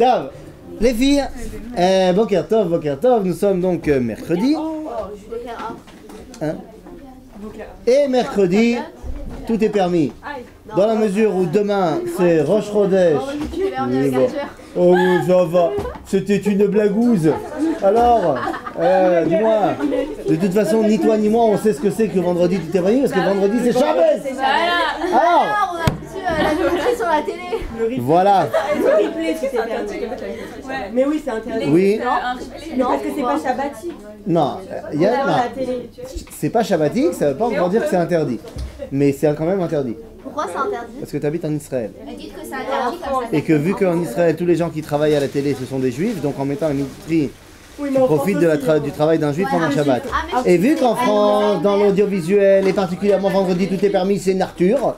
Tov, les filles, Boker Tov, nous sommes donc mercredi. Hein? Et mercredi, tout est permis. Dans la mesure où demain c'est Rosh Chodesh. Oui, bon. Oh ça va, c'était une blagouze. Alors, dis-moi, de toute façon ni toi ni moi on sait ce que c'est que vendredi tout est permis parce que vendredi c'est Shabbat. Alors, on a reçu la nourriture sur la télé. Voilà. Mais oui, c'est interdit. Oui. Non, parce que c'est pas shabbatique. Non, c'est pas shabbatique, ça veut pas encore dire que c'est interdit. Mais c'est quand même interdit. Pourquoi c'est interdit? Parce que tu habites en Israël. Dites que c'est interdit comme ça. Et que vu qu'en Israël, tous les gens qui travaillent à la télé, ce sont des juifs, donc en mettant un mitri, tu profites du travail d'un juif pendant Shabbat. Et vu qu'en France, dans l'audiovisuel, et particulièrement vendredi, tout est permis, c'est une Arthur.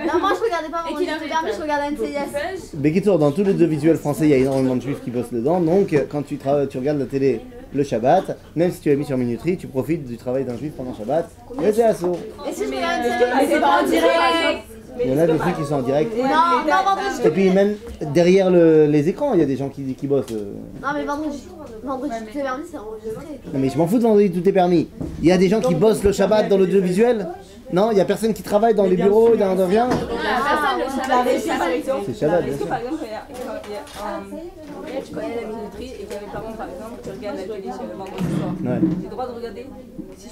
Non, moi je regardais pas vendredi, tout est permis, je regardais NCIS. Bekitour, dans tous les audiovisuels français, il y a énormément de juifs qui bossent dedans, donc quand tu regardes la télé le Shabbat, même si tu as mis sur minuterie, tu profites du travail d'un juif pendant Shabbat, et c'est assaut. Et si je regarde NCIS, c'est pas en direct. Il y en a des trucs qui sont en direct. Non, vendredi. Et puis même derrière les écrans, il y a des gens qui bossent. Non mais vendredi tout est permis, c'est enregistré. Non mais je m'en fous de vendredi, tout est permis. Il y a des gens qui bossent le Shabbat dans l'audiovisuel. Non, il n'y a personne qui travaille dans les bureaux, dans rien. Personne le Shabbat. C'est Shabbat, bien Est-ce que sûr. par exemple, tu connais la minuterie et qu'il y a mes parents par exemple qui regardent la télé le vendredi soir, Ouais. j'ai le droit de regarder si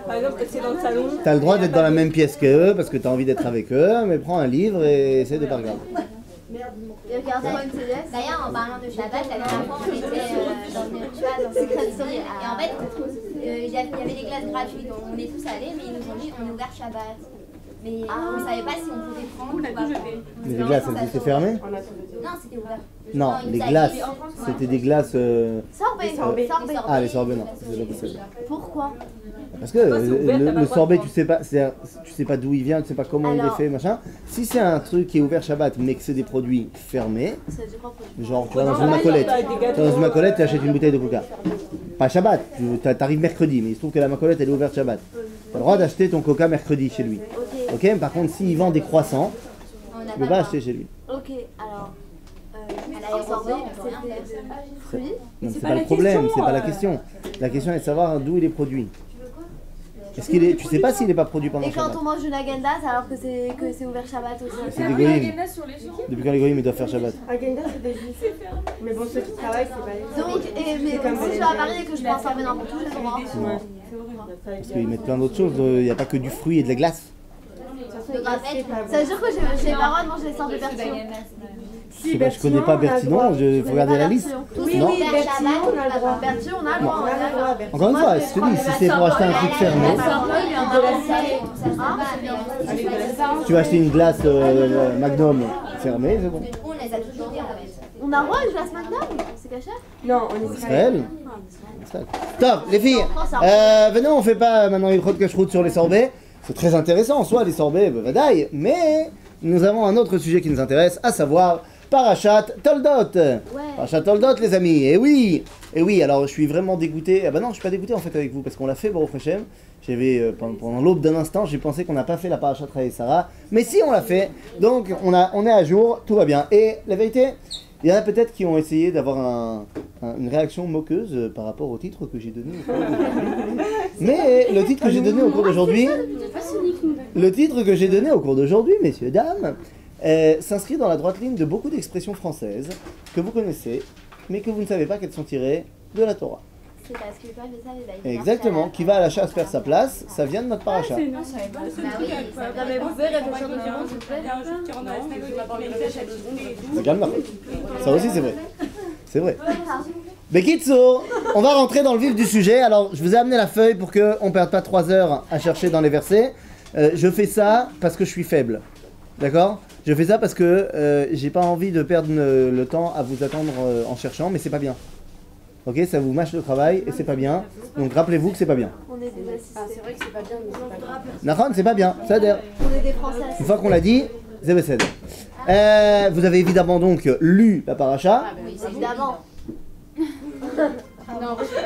par exemple c'est dans le salon. T'as le droit d'être dans la même pièce qu'eux parce que t'as envie d'être avec eux, mais prends un livre et essaie de pas regarder. Et regardez NCIS. D'ailleurs, en parlant de Shabbat, la dernière fois, on était dans une rituel, et en fait, il y avait des classes gratuites, donc on est tous allés, mais ils nous ont dit on est ouvert Shabbat. Mais on ne savait pas si on pouvait prendre ou pas. Mais les glaces, elles étaient fermées? Non, c'était ouvert. Non, les glaces, c'était des glaces... Sorbet. Ah, les sorbets, non, c'est pas possible. Pourquoi? Parce que le sorbet, tu sais pas d'où il vient, tu sais pas comment il est fait, machin. Si c'est un truc qui est ouvert Shabbat, mais que c'est des produits fermés, genre tu vas dans une macolette, tu achètes une bouteille de coca. Pas Shabbat, t'arrives mercredi, mais il se trouve que la macolette elle est ouverte Shabbat. T'as le droit d'acheter ton coca mercredi chez lui. Ok, par contre, s'il vend des croissants, tu peux pas acheter chez lui. Ok, alors. C'est pas le problème, c'est pas la question. La question est de savoir d'où il est produit. Est-ce qu'il est, tu sais pas s'il est pas produit pendant Et quand Shabbat. on mange une agendas alors que c'est ouvert Shabbat aussi. C'est des goyim. Depuis quand les goyim ils doivent faire Shabbat? Agenda, c'est des juifs. Mais bon, ceux qui travaillent, c'est pas les Donc, mais si je vais à Paris et que je prends ça n'importe où, j'ai le droit. Non. Parce qu'ils mettent plein d'autres choses, il n'y a pas que du fruit et de la glace. Ça veut dire que j'ai pas le droit de manger les sortes de persil. Je connais pas Bertillon, il faut regarder la liste. Oui, Non. Bertillon, on a le droit. Bertillon, on a le droit. Encore une fois, je te dis, si c'est pour acheter un truc fermé, tu vas acheter une glace Magnum fermée, c'est bon. On les a toujours dit en fait. On a le droit, je glace McDonald's. C'est caché? Non, on est Israël. Israël. Top, les filles, venez, on fait pas maintenant une route cache-route sur les sorbets. C'est très intéressant en soi, les sorbets, bavadaï, mais nous avons un autre sujet qui nous intéresse, à savoir Parashat Toldot. Parashat Toldot, les amis, et oui, alors je suis vraiment dégoûté. Ah bah non, je suis pas dégoûté en fait avec vous, parce qu'on l'a fait, Baruch Hashem. J'avais, pendant l'aube d'un instant, j'ai pensé qu'on n'a pas fait la Parashat Rae Sarah, mais si, on l'a fait, donc on est à jour, tout va bien. Et la vérité, il y en a peut-être qui ont essayé d'avoir une réaction moqueuse par rapport au titre que j'ai donné au cours d'aujourd'hui. Mais le titre que j'ai donné au cours d'aujourd'hui, messieurs, dames, s'inscrit dans la droite ligne de beaucoup d'expressions françaises que vous connaissez, mais que vous ne savez pas qu'elles sont tirées de la Torah. C'est parce que pas je savais. Exactement, qui va à la chasse faire sa place, ça vient de notre paracha. Non mais vous pouvez réfléchir 2 secondes s'il vous plaît. Ça calme la faute. Ça aussi c'est vrai. C'est vrai. Bekitso, on va rentrer dans le vif du sujet. Alors je vous ai amené la feuille pour qu'on ne perde pas 3 heures à chercher dans les versets. Je fais ça parce que je suis faible. D'accord ? Je fais ça parce que j'ai pas envie de perdre le temps à vous attendre en cherchant, mais c'est pas bien. Ok, ça vous mâche le travail et c'est pas bien. Donc rappelez-vous que c'est pas bien. On est des assistés. C'est vrai que c'est pas bien, mais c'est pas grave. Nahon, c'est pas bien. Ça adhère. On est des Français. Une fois qu'on l'a dit, c'est besed. Vous avez évidemment donc lu la paracha. Oui, évidemment.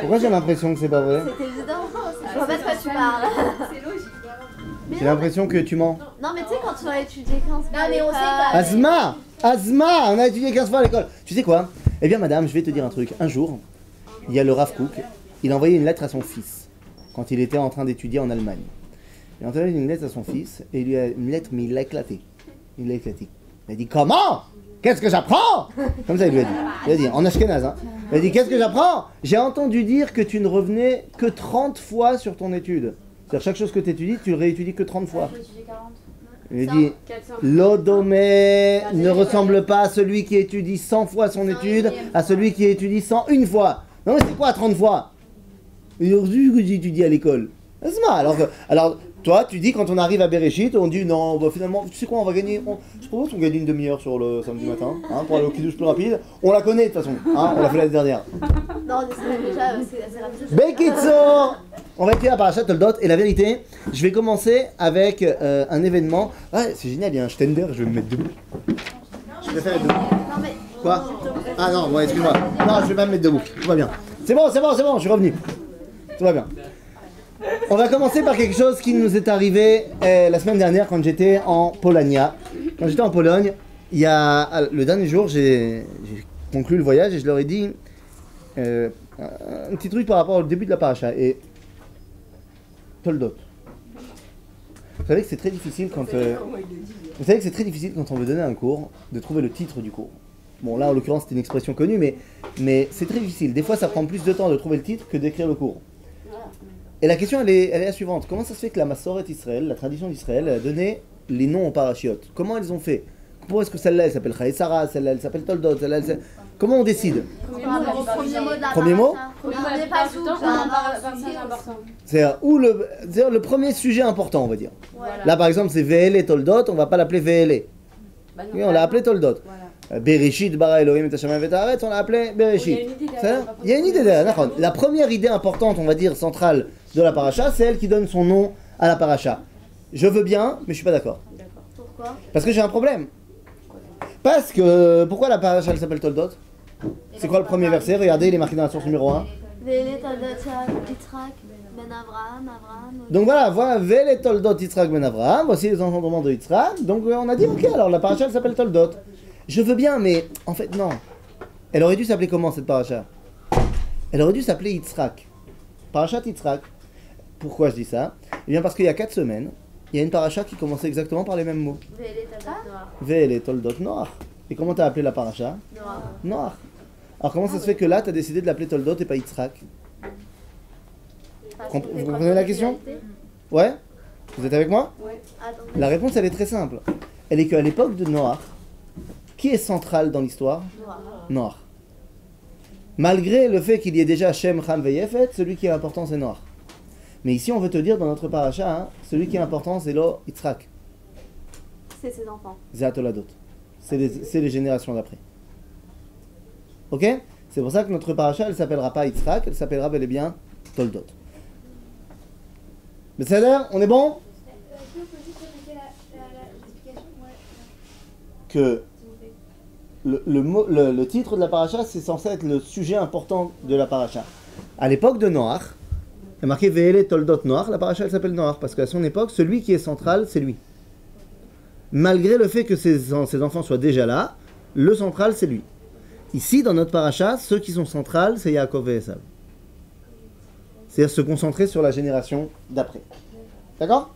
Pourquoi j'ai l'impression que c'est pas vrai? C'est évident. Je vois pas de quoi tu parles. J'ai l'impression que tu mens. Non mais tu sais quand tu vas étudier quand Non mais on sait pas. Asma, Azma, on a étudié 15 fois à l'école. Tu sais quoi? Eh bien, madame, je vais te dire un truc. Un jour, il y a le Rav Kook, il a envoyé une lettre à son fils quand il était en train d'étudier en Allemagne. Il a envoyé une lettre à son fils et il lui a une lettre, mais il l'a éclaté. Il l'a éclaté. Il a dit comment? Qu'est-ce que j'apprends? Comme ça, il lui a dit. Il a dit en ashkénaze. Hein. Il a dit qu'est-ce que j'apprends? J'ai entendu dire que tu ne revenais que 30 fois sur ton étude. C'est-à-dire chaque chose que tu étudies, tu le réétudies que 30 fois. Il a dit l'odomé ne ressemble pas à celui qui étudie 100 fois son étude, à celui qui étudie 101 fois. Non mais c'est quoi 30 fois? Et aujourd'hui que j'ai étudié à l'école. Alors, toi, tu dis quand on arrive à Bereshit, on dit non, bah, finalement, tu sais quoi, on va gagner. Je propose qu'on gagne une demi-heure sur le samedi matin, hein, pour aller au kiddush plus rapide. On la connaît de toute façon, hein, on l'a fait l'année dernière. Non, déjà, c'est assez rapide. Bekitso, on va écrire la parashat Toldot, et la vérité, je vais commencer avec un événement. Ouais, c'est génial, il y a un Stender, je vais me mettre debout. Je préfère être debout. Non, mais. Quoi? Ah non, bon, excuse-moi. Non, je vais pas me mettre debout, tout va bien. C'est bon, je suis revenu. Tout va bien. On va commencer par quelque chose qui nous est arrivé la semaine dernière quand j'étais en Pologne. Quand j'étais en Pologne, il y a le dernier jour, j'ai conclu le voyage et je leur ai dit un petit truc par rapport au début de la paracha et Toldot. Vous savez que c'est très difficile quand on veut donner un cours de trouver le titre du cours. Bon là en l'occurrence c'est une expression connue mais c'est très difficile. Des fois ça prend plus de temps de trouver le titre que d'écrire le cours. Et la question elle est la suivante. Comment ça se fait que la Massoret Israël, la tradition d'Israël, a donné les noms aux parachiotes? Comment elles ont fait? Pourquoi est-ce que celle-là elle s'appelle Chaïsara, celle-là elle s'appelle Toldot, celle-là elle... Comment on décide? Premier mot? C'est-à-dire le premier sujet important on va dire. Voilà. Là par exemple c'est Ve'ele Toldot, on va pas l'appeler Ve'ele. Oui, on l'a appelé Toldot. Voilà. Bereshit bara Elohim et Hashamayim et Haaretz, on l'a appelé Bereshit. Il y a une idée derrière. La première idée importante, on va dire centrale de la paracha, c'est elle qui donne son nom à la paracha. Je veux bien, mais je suis pas d'accord. Pourquoi? Parce que j'ai un problème. Parce que pourquoi la paracha elle s'appelle Toldot? C'est quoi le premier verset? Regardez, il est marqué dans la source numéro 1. Donc voilà, Vele Toldot Yitzhak ben Avraham, voici les engendrements de Yitzhak. Donc on a dit ok, alors la paracha elle s'appelle Toldot. Je veux bien, mais en fait non. Elle aurait dû s'appeler comment cette paracha? Elle aurait dû s'appeler Yitzhak. Parachat Yitzhak. Pourquoi je dis ça? Eh bien parce qu'il y a 4 semaines, il y a une paracha qui commençait exactement par les mêmes mots. Vele Toldot Noach. Et comment t'as appelé la paracha? Noach. Alors comment ça se fait que là t'as décidé de l'appeler Toldot et pas Yitzhak? Vous comprenez la question? Ouais? Vous êtes avec moi? Ouais. La réponse elle est très simple. Elle est qu'à l'époque de Noach, qui est central dans l'histoire? Noach. Malgré le fait qu'il y ait déjà Shem, Ham, Veyefet, celui qui est important c'est Noach. Mais ici on veut te dire dans notre paracha, hein, celui qui est important c'est Lo Yitzhak. C'est ses enfants. Zatoladot. C'est les générations d'après. Ok? C'est pour ça que notre paracha elle s'appellera pas Yitzhak, elle s'appellera bel et bien Toldot. Mais c'est là, on est bon? Que le titre de la paracha, c'est censé être le sujet important de la paracha. À l'époque de Noach, il y a marqué Ve'ele Toldot Noach, la paracha elle s'appelle Noach, parce qu'à son époque, celui qui est central, c'est lui. Malgré le fait que ses enfants soient déjà là, le central, c'est lui. Ici, dans notre paracha, ceux qui sont centrales, c'est Yaakov et Esav. C'est-à-dire se concentrer sur la génération d'après. D'accord?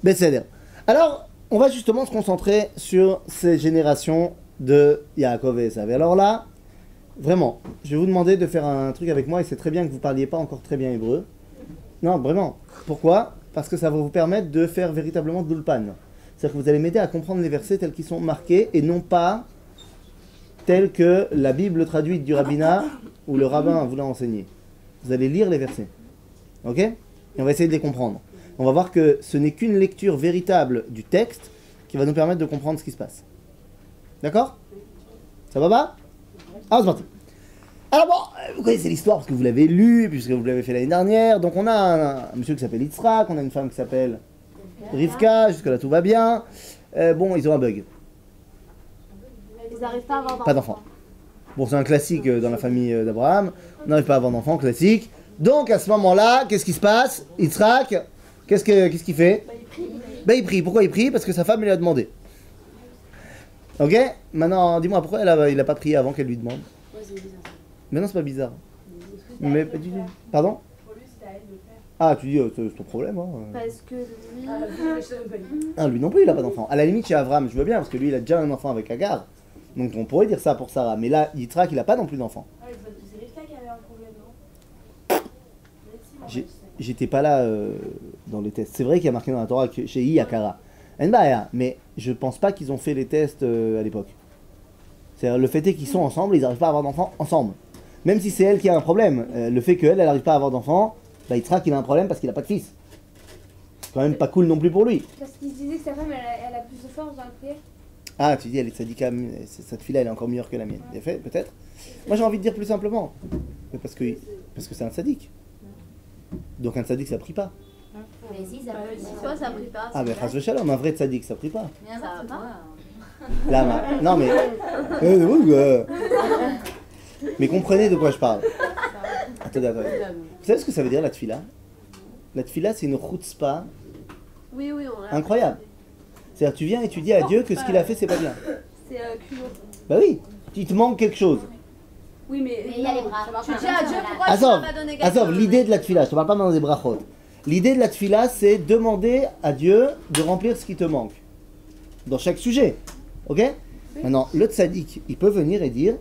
Besséder. Alors, on va justement se concentrer sur ces générations de Yaakov et Esav. Et alors là, vraiment, je vais vous demander de faire un truc avec moi, et c'est très bien que vous ne parliez pas encore très bien hébreu. Non, vraiment. Pourquoi? Parce que ça va vous permettre de faire véritablement de l'ulpan. C'est-à-dire que vous allez m'aider à comprendre les versets tels qu'ils sont marqués, et non pas tels que la Bible traduite du rabbinat ou le rabbin vous l'a enseigné. Vous allez lire les versets. Ok? Et on va essayer de les comprendre. On va voir que ce n'est qu'une lecture véritable du texte qui va nous permettre de comprendre ce qui se passe. D'accord? Ça va pas? Ah, c'est parti. Alors bon, vous connaissez l'histoire parce que vous l'avez lu, puisque vous l'avez fait l'année dernière. Donc on a un monsieur qui s'appelle Yitzhak, on a une femme qui s'appelle Rivka, jusque là tout va bien. Bon, ils ont un bug. Ils n'arrivent pas à avoir pas d'enfants. Bon, c'est un classique dans la famille d'Abraham. On n'arrive pas à avoir d'enfants, classique. Donc à ce moment-là, qu'est-ce qui se passe? Yitzhak, qu'est-ce qu'il fait? Il prie. Il prie. Pourquoi il prie? Parce que sa femme lui a demandé. Ok? Maintenant, dis-moi, pourquoi il a pas prié avant qu'elle lui demande? Ouais, c'est bizarre. Mais non, c'est pas bizarre. Mais pas du tout. Pardon? Ah, tu dis, c'est ton problème, hein. Parce que lui. Ah, lui non plus, il a pas d'enfant. À la limite, chez Avram, je veux bien, parce que lui, il a déjà un enfant avec Agar. Donc on pourrait dire ça pour Sarah. Mais là, Yitzhak, il a pas non plus d'enfant. C'est Rivka qui avait un problème, non? J'étais pas là dans les tests. C'est vrai qu'il y a marqué dans la Torah que chez Yakara. Enbaya, mais je pense pas qu'ils ont fait les tests à l'époque. C'est-à-dire, le fait est qu'ils sont ensemble, ils n'arrivent pas à avoir d'enfants ensemble. Même si c'est elle qui a un problème, le fait qu'elle n'arrive pas à avoir d'enfants, bah Yitzhak il a un problème parce qu'il a pas de fils. C'est quand même pas cool non plus pour lui. Parce qu'il se disait que sa femme elle a plus de force dans le prière. Ah, tu dis, elle est tzadika, cette fille-là, elle est encore meilleure que la mienne. Bien fait, peut-être. Moi, j'ai envie de dire plus simplement. Mais parce que c'est un tzadik. Donc un tzadik, ça prie pas. Mais si, ça peut. Toi, ça prie pas. Ah, mais chas v'shalom, un vrai tzadik, ça prie pas. Ça va pas. Là, non, mais... Mais comprenez de quoi je parle. Attendez. Vous savez ce que ça veut dire, la tfila? La tfila, c'est une chutzpah Oui, on l'a. incroyable. C'est-à-dire, tu viens et tu dis à Dieu que ce qu'il a fait, c'est pas bien. C'est culot. Bah oui, il te manque quelque chose. Oui, mais. Mais il y a les bras. Tu dis à Dieu pourquoi tu Azov, m'as pas donné quelque chose. l'idée de la tfila, je te parle pas dans des brachot. L'idée de la tfila, c'est demander à Dieu de remplir ce qui te manque. Dans chaque sujet. Ok? Maintenant, le tzaddik, il peut venir et dire,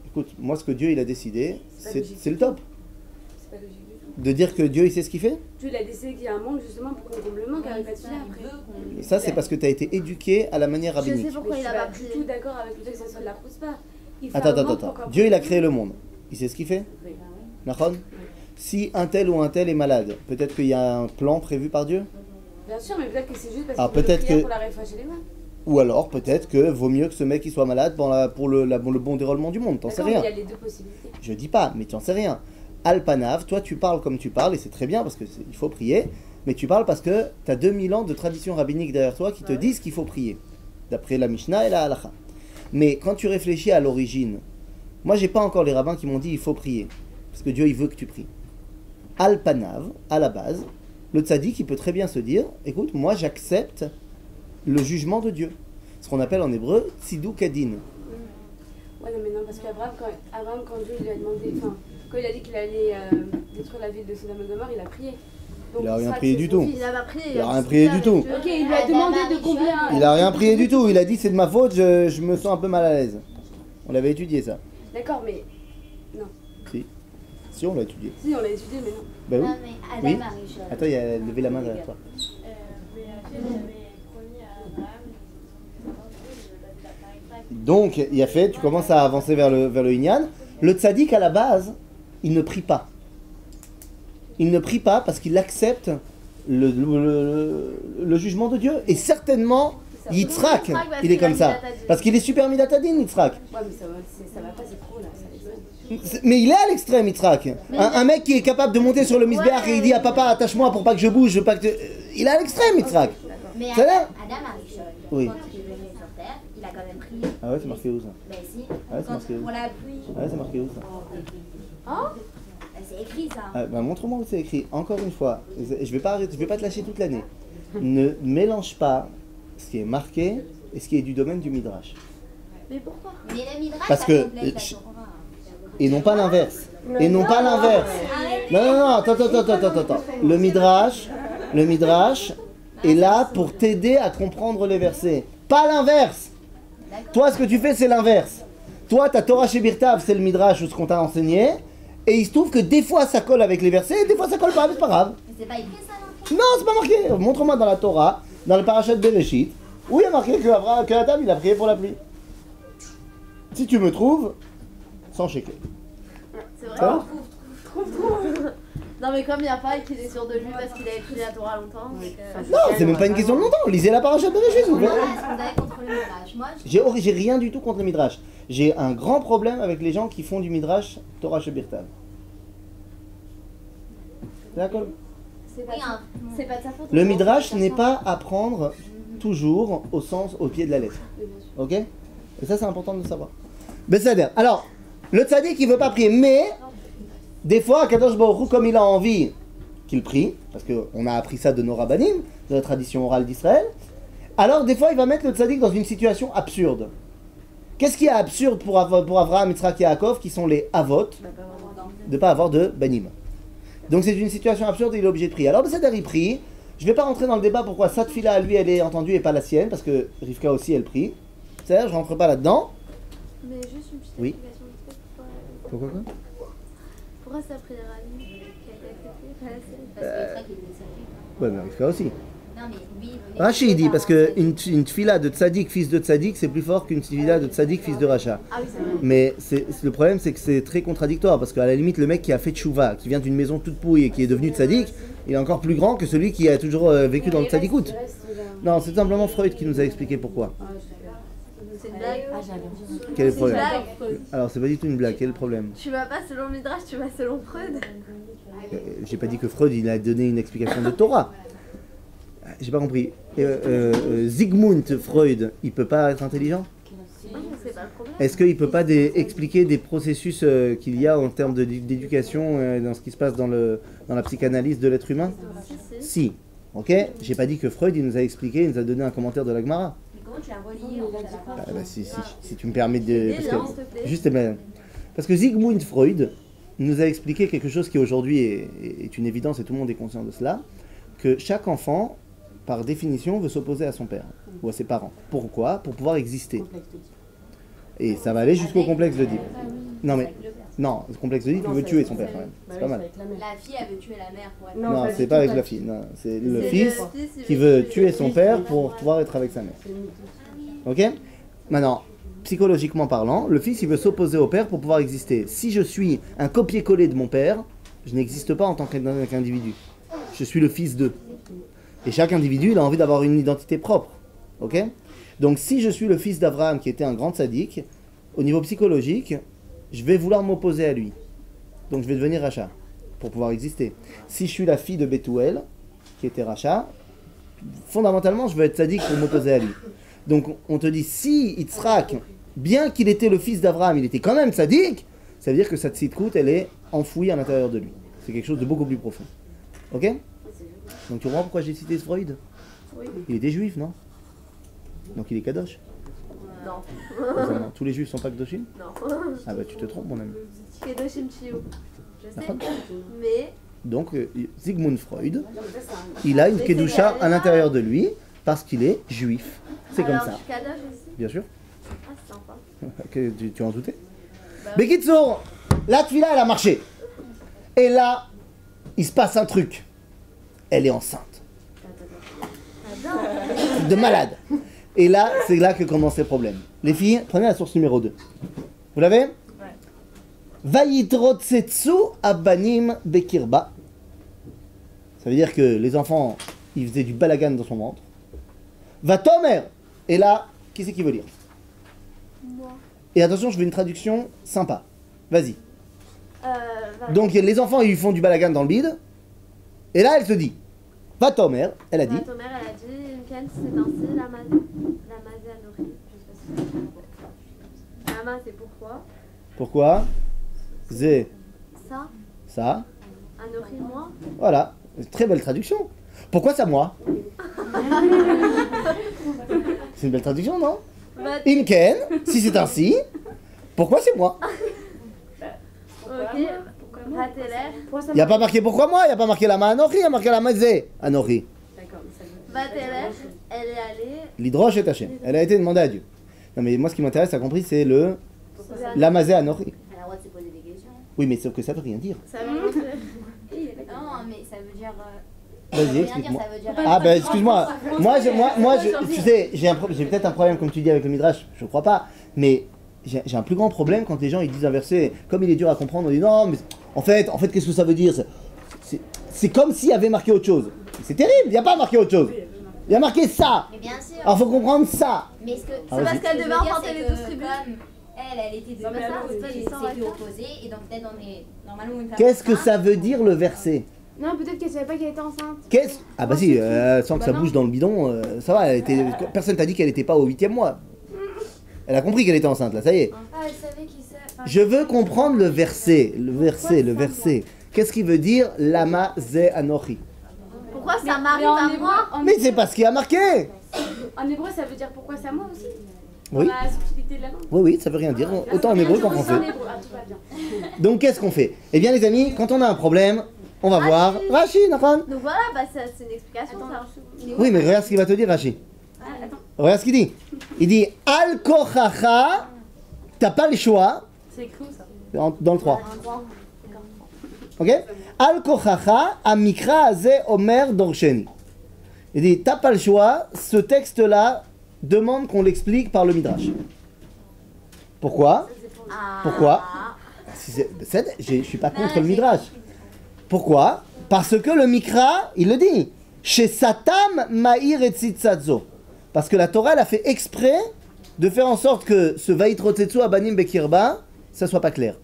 écoute, moi ce que Dieu il a décidé, c'est le top. C'est pas logique du tout. De dire que Dieu il sait ce qu'il fait. Dieu il a décidé qu'il y a un manque justement pour qu'on comble le manque, arrive pas de filer après. Et ça, c'est parce que tu as été éduqué à la manière Je rabbinique. sais pourquoi Mais il je a suis pas pas du prié. tout d'accord avec le fait que ça soit de la pas. Attends. Dieu il a créé le monde. Il sait ce qu'il fait. Nachon? Si un tel ou un tel est malade, peut-être qu'il y a un plan prévu par Dieu. Bien sûr, mais peut-être que c'est juste parce Alors, qu'il veut peut-être prier que- pour la réfléchir chez les mains. Ou alors, peut-être que vaut mieux que ce mec il soit malade pour le bon déroulement du monde. T'en sais D'accord, mais rien. il y a les deux possibilités. Je dis pas, mais tu en sais rien. Alpanav, toi tu parles comme tu parles, et c'est très bien parce qu'il faut prier, mais tu parles parce que tu as 2000 ans de tradition rabbinique derrière toi qui te disent qu'il faut prier, d'après la Mishnah et la Halacha. Mais quand tu réfléchis à l'origine, moi j'ai pas encore les rabbins qui m'ont dit il faut prier, parce que Dieu il veut que tu pries. Alpanav, à la base, le tzaddik il peut très bien se dire, écoute, moi j'accepte le jugement de Dieu. Ce qu'on appelle en hébreu tzidou kadin. Ouais, non, parce qu'Abraham, quand Dieu lui a demandé, enfin, quand il a dit qu'il allait détruire la ville de Sodome et Gomorrhe, il a prié. Donc, Il a rien Israël, prié c'est du son tout. fils. Il a pas prié. Il a rien prié du tout. Ok, il lui a demandé de combien. Il a rien prié du tout, il a dit c'est de ma faute, je me sens un peu mal à l'aise. On l'avait étudié ça. D'accord, mais. Si on l'a étudié. Si, on l'a étudié, mais non. Bah oui. Non, mais Oui. Adam Arishon. Attends, il a levé la main derrière toi. Donc, il a fait, tu commences à avancer vers le Inyan. Le tzaddik à la base, il ne prie pas. Il ne prie pas parce qu'il accepte le jugement de Dieu. Et certainement, Yitzhak, il est comme ça. Parce qu'il est super midatadin, Yitzhak. Ouais, mais ça va pas, c'est trop là. Ça Mais il est à l'extrême, Yitzhak. Un mec qui est capable de monter sur le misbéach et il dit à papa, attache-moi pour pas que je bouge, je veux pas que il est à l'extrême, Yitzhak. Mais Ça va Adam Arishon, Oui. quand il est venu sur terre, il a quand même prié. Ah ouais, c'est marqué où ça? Ben si. Ah ouais, c'est Quand- marqué où? pour la pluie. Ah ouais, c'est marqué où ça? C'est écrit ça. Ah, bah, montre-moi où c'est écrit. Encore une fois, je vais pas te lâcher toute l'année. Ne mélange pas ce qui est marqué et ce qui est du domaine du Midrash. Mais pourquoi? Mais le Midrash, Parce ça que- complète la je- Torah. Et non pas l'inverse. Et non pas l'inverse. Non, attends. Le Midrash est là pour t'aider à comprendre les versets. Pas l'inverse. Toi, ce que tu fais, c'est l'inverse. Toi, ta Torah chez Birtav, c'est le Midrash ou ce qu'on t'a enseigné. Et il se trouve que des fois ça colle avec les versets, et des fois ça colle pas, mais c'est pas grave. Mais c'est pas écrit ça non plus. Non, c'est pas marqué. Montre-moi dans la Torah, dans le parachat de Bereshit, où il y a marqué que Adam il a prié pour la pluie. Si tu me trouves, sans shekel. C'est vrai. Ça va? Non, mais comme il n'y a pas et qu'il est sûr de lui parce qu'il a écrit la Torah longtemps. Non, c'est même pas une question de longtemps. Lisez la parachat de Bereshit, vous verrez. Voilà ce qu'on avait contre le Midrash. Moi, J'ai rien du tout contre le Midrash. J'ai un grand problème avec les gens qui font du Midrash Torah chez Birtav. D'accord? C'est pas, oui, hein. c'est pas de sa faute. Le Midrash n'est pas à prendre toujours au pied de la lettre. Ok? Et ça, c'est important de le savoir. Besséder. Alors, le tzaddik, il veut pas prier, mais des fois, Kadosh Baruch Hu, comme il a envie qu'il prie, parce qu'on a appris ça de nos rabbanim, de la tradition orale d'Israël, alors des fois, il va mettre le tzaddik dans une situation absurde. Qu'est-ce qui est absurde pour Avraham, Yitzhak et Yaakov, qui sont les Avot, de ne pas avoir de Banim. Donc c'est une situation absurde et il est obligé de prier. Alors Besséder il prie. Je ne vais pas rentrer dans le débat pourquoi sa tefila à lui elle est entendue et pas la sienne, parce que Rivka aussi elle prie. C'est-à-dire, je ne rentre pas là-dedans. Mais juste une petite Oui. explication. Pourquoi quoi? Pourquoi sa prière à lui qui a été acceptée, pas la sienne? Parce que Yitzhak, il était sadique. Ouais, mais Rivka aussi. Non, mais lui, il venait Rachid il dit, par parce un qu'une sadique. une tefila de tzaddik, fils de tzaddik, c'est plus fort qu'une tefila de tzaddik, fils de Racha. Ah oui, c'est vrai. Mais le problème, c'est que c'est très contradictoire, parce qu'à la limite, le mec qui a fait tchouva, qui vient d'une maison toute pourrie et qui est devenu tzaddik, il est encore plus grand que celui qui a toujours vécu dans le tzaddikout. Non, c'est simplement Freud qui nous a expliqué pourquoi. C'est une blague. Quel est le C'est une problème? blague. Alors, c'est pas du tout une blague, quel est le problème? Tu vas pas selon Midrash, tu vas selon Freud. J'ai pas dit que Freud, il a donné une explication de Torah. J'ai pas compris. Sigmund Freud, il peut pas être intelligent? C'est pas le problème. Est-ce qu'il peut pas expliquer des processus qu'il y a en termes d'éducation dans ce qui se passe dans la psychanalyse de l'être humain? Si. Ok? J'ai pas dit que Freud, il nous a expliqué, il nous a donné un commentaire de la Gemara. Mais comment tu l'as relié en fait à la fin? Si tu me permets de... Dis-le, parce s'il te que, plaît. juste, parce que Sigmund Freud nous a expliqué quelque chose qui aujourd'hui est une évidence et tout le monde est conscient de cela, que chaque enfant, par définition, veut s'opposer à son père ou à ses parents. Pourquoi? Pour pouvoir exister. Et ça va aller jusqu'au complexe d'Oedipe. Non mais, non, le complexe d'Oedipe, il veut tuer son père quand même. C'est pas mal. La fille, elle veut tuer la mère pour être. Non, c'est pas avec la fille. Non, c'est le C'est fils il qui veut tuer son père pour pouvoir être avec sa mère. Ok? Maintenant, psychologiquement parlant, le fils il veut s'opposer au père pour pouvoir exister. Si je suis un copier-coller de mon père, je n'existe pas en tant qu'individu. Je suis le fils d'eux. Et chaque individu, il a envie d'avoir une identité propre. Ok? Donc si je suis le fils d'Abraham qui était un grand sadique, au niveau psychologique, je vais vouloir m'opposer à lui. Donc je vais devenir Racha pour pouvoir exister. Si je suis la fille de Bethuel, qui était Racha, fondamentalement je veux être sadique pour m'opposer à lui. Donc on te dit, si Yitzhak, bien qu'il était le fils d'Abraham, il était quand même sadique, ça veut dire que sa tzidkout, elle est enfouie à l'intérieur de lui. C'est quelque chose de beaucoup plus profond. Ok? Donc tu comprends pourquoi j'ai cité Freud? Oui. Il était juif, non? Donc il est kadosh. Non. Tous les juifs sont pas kadoshim? Non. Ah bah tu te trompes mon ami. Kedoshim Chiou. Je sais. D'accord. Mais. Donc Sigmund Freud, il a une kedusha à l'intérieur de lui parce qu'il est juif. C'est comme Alors, ça. je suis Kadosh aussi. Bien sûr. Ah, c'est sympa. Tu en doutais? Mais Kitsour, la tefila elle a marché. Et là, il se passe un truc. Elle est enceinte. De malade. Et là, c'est là que commencent les problèmes. Les filles, prenez la source numéro 2. Vous l'avez? Vayitrotsetsu abanim bekirba. Ça veut dire que les enfants, ils faisaient du balagan dans son ventre. Vatomer. Et là, qui c'est qui veut lire? Moi. Et attention, je veux une traduction sympa. Vas-y. Voilà. Donc les enfants, ils font du balagan dans le bide. Et là, elle se dit. Vatomer, elle a dit. Ta mère, elle a dit, Ken, c'est ainsi, la mazé Anori. Je sais pas si c'est Lama, c'est pourquoi. Pourquoi? Zé, Ça, ça. Anori, moi. Voilà. Très belle traduction. Pourquoi ça, moi? C'est une belle traduction, non? Inken, si c'est ainsi. Pourquoi c'est moi? Ok, Vateler. Il n'y a pas marqué pourquoi moi, il n'y a pas marqué la main Anori, il y a marqué la main Zé Anori. Vateler, elle est allée. L'hydroche est tachée. Elle a été demandée à Dieu. Non mais moi ce qui m'intéresse, t'as compris, c'est le Lamazé Anori. Elle a le droit de se poser des questions. Oui, mais sauf que ça veut rien dire. Ça veut dire. Non, mais ça veut dire. Vas-y, ça veut rien explique-moi. dire, ça veut dire. Ah ben excuse-moi, tu sais, j'ai peut-être un problème comme tu dis avec le Midrash, je crois pas, mais j'ai un plus grand problème quand les gens ils disent un verset, comme il est dur à comprendre, on dit non, mais en fait qu'est-ce que ça veut dire? C'est comme s'il y avait marqué autre chose. C'est terrible, il n'y a pas marqué autre chose. Il y a marqué ça. Mais bien sûr. Alors faut comprendre ça. Mais ce que. Ah, C'est parce vas-y. qu'elle devait Ce que je veux dire, inventer c'est les que 12 tribus. comme elle était de Non, mais ça, alors, c'est pas c'est des sans plus vacances. opposé, et donc peut-être on est normalement une femme. Qu'est-ce que ça veut dire le verset? Non, peut-être qu'elle savait pas qu'elle était enceinte. Ah bah si, sans que ça bouge dans le bidon, ça va, personne t'a dit qu'elle n'était pas au 8e mois. Elle a compris qu'elle était enceinte là, ça y est. Ah, elle savait qui c'est. Enfin, Je veux comprendre le verset. Qu'est-ce qui veut dire Lama Ze Anochi? pourquoi ça m'arrive à moi? Mais c'est pas ce qui a marqué. En hébreu, ça veut dire pourquoi c'est à moi aussi. Oui. La subtilité de la langue. Oui, oui, ça veut rien dire, autant en hébreu qu'en Aussi français. en hébreu. Ah, tout va bien. Donc qu'est-ce qu'on fait? Eh bien les amis, quand on a un problème, on va voir Rashi, Nachon. Donc voilà, bah, c'est une explication. Ça. Oui, mais regarde ce qu'il va te dire, Rashi. Attends, Regarde ce qu'il dit. Il dit Al kochacha, t'as pas le choix, c'est écrit où ça? dans le 3. Ok? Al kochacha, amikra aze omer dorsheni. Il dit t'as pas le choix, ce texte-là demande qu'on l'explique par le Midrash. Pourquoi? Pourquoi? Je suis pas contre le Midrash. Pourquoi? Parce que le Mikra, il le dit, chez Satam Ma'ir et Tzitzazo. Parce que la Torah, elle a fait exprès de faire en sorte que ce Vaïtrotetsu Abanim Bekirba, ça soit pas clair.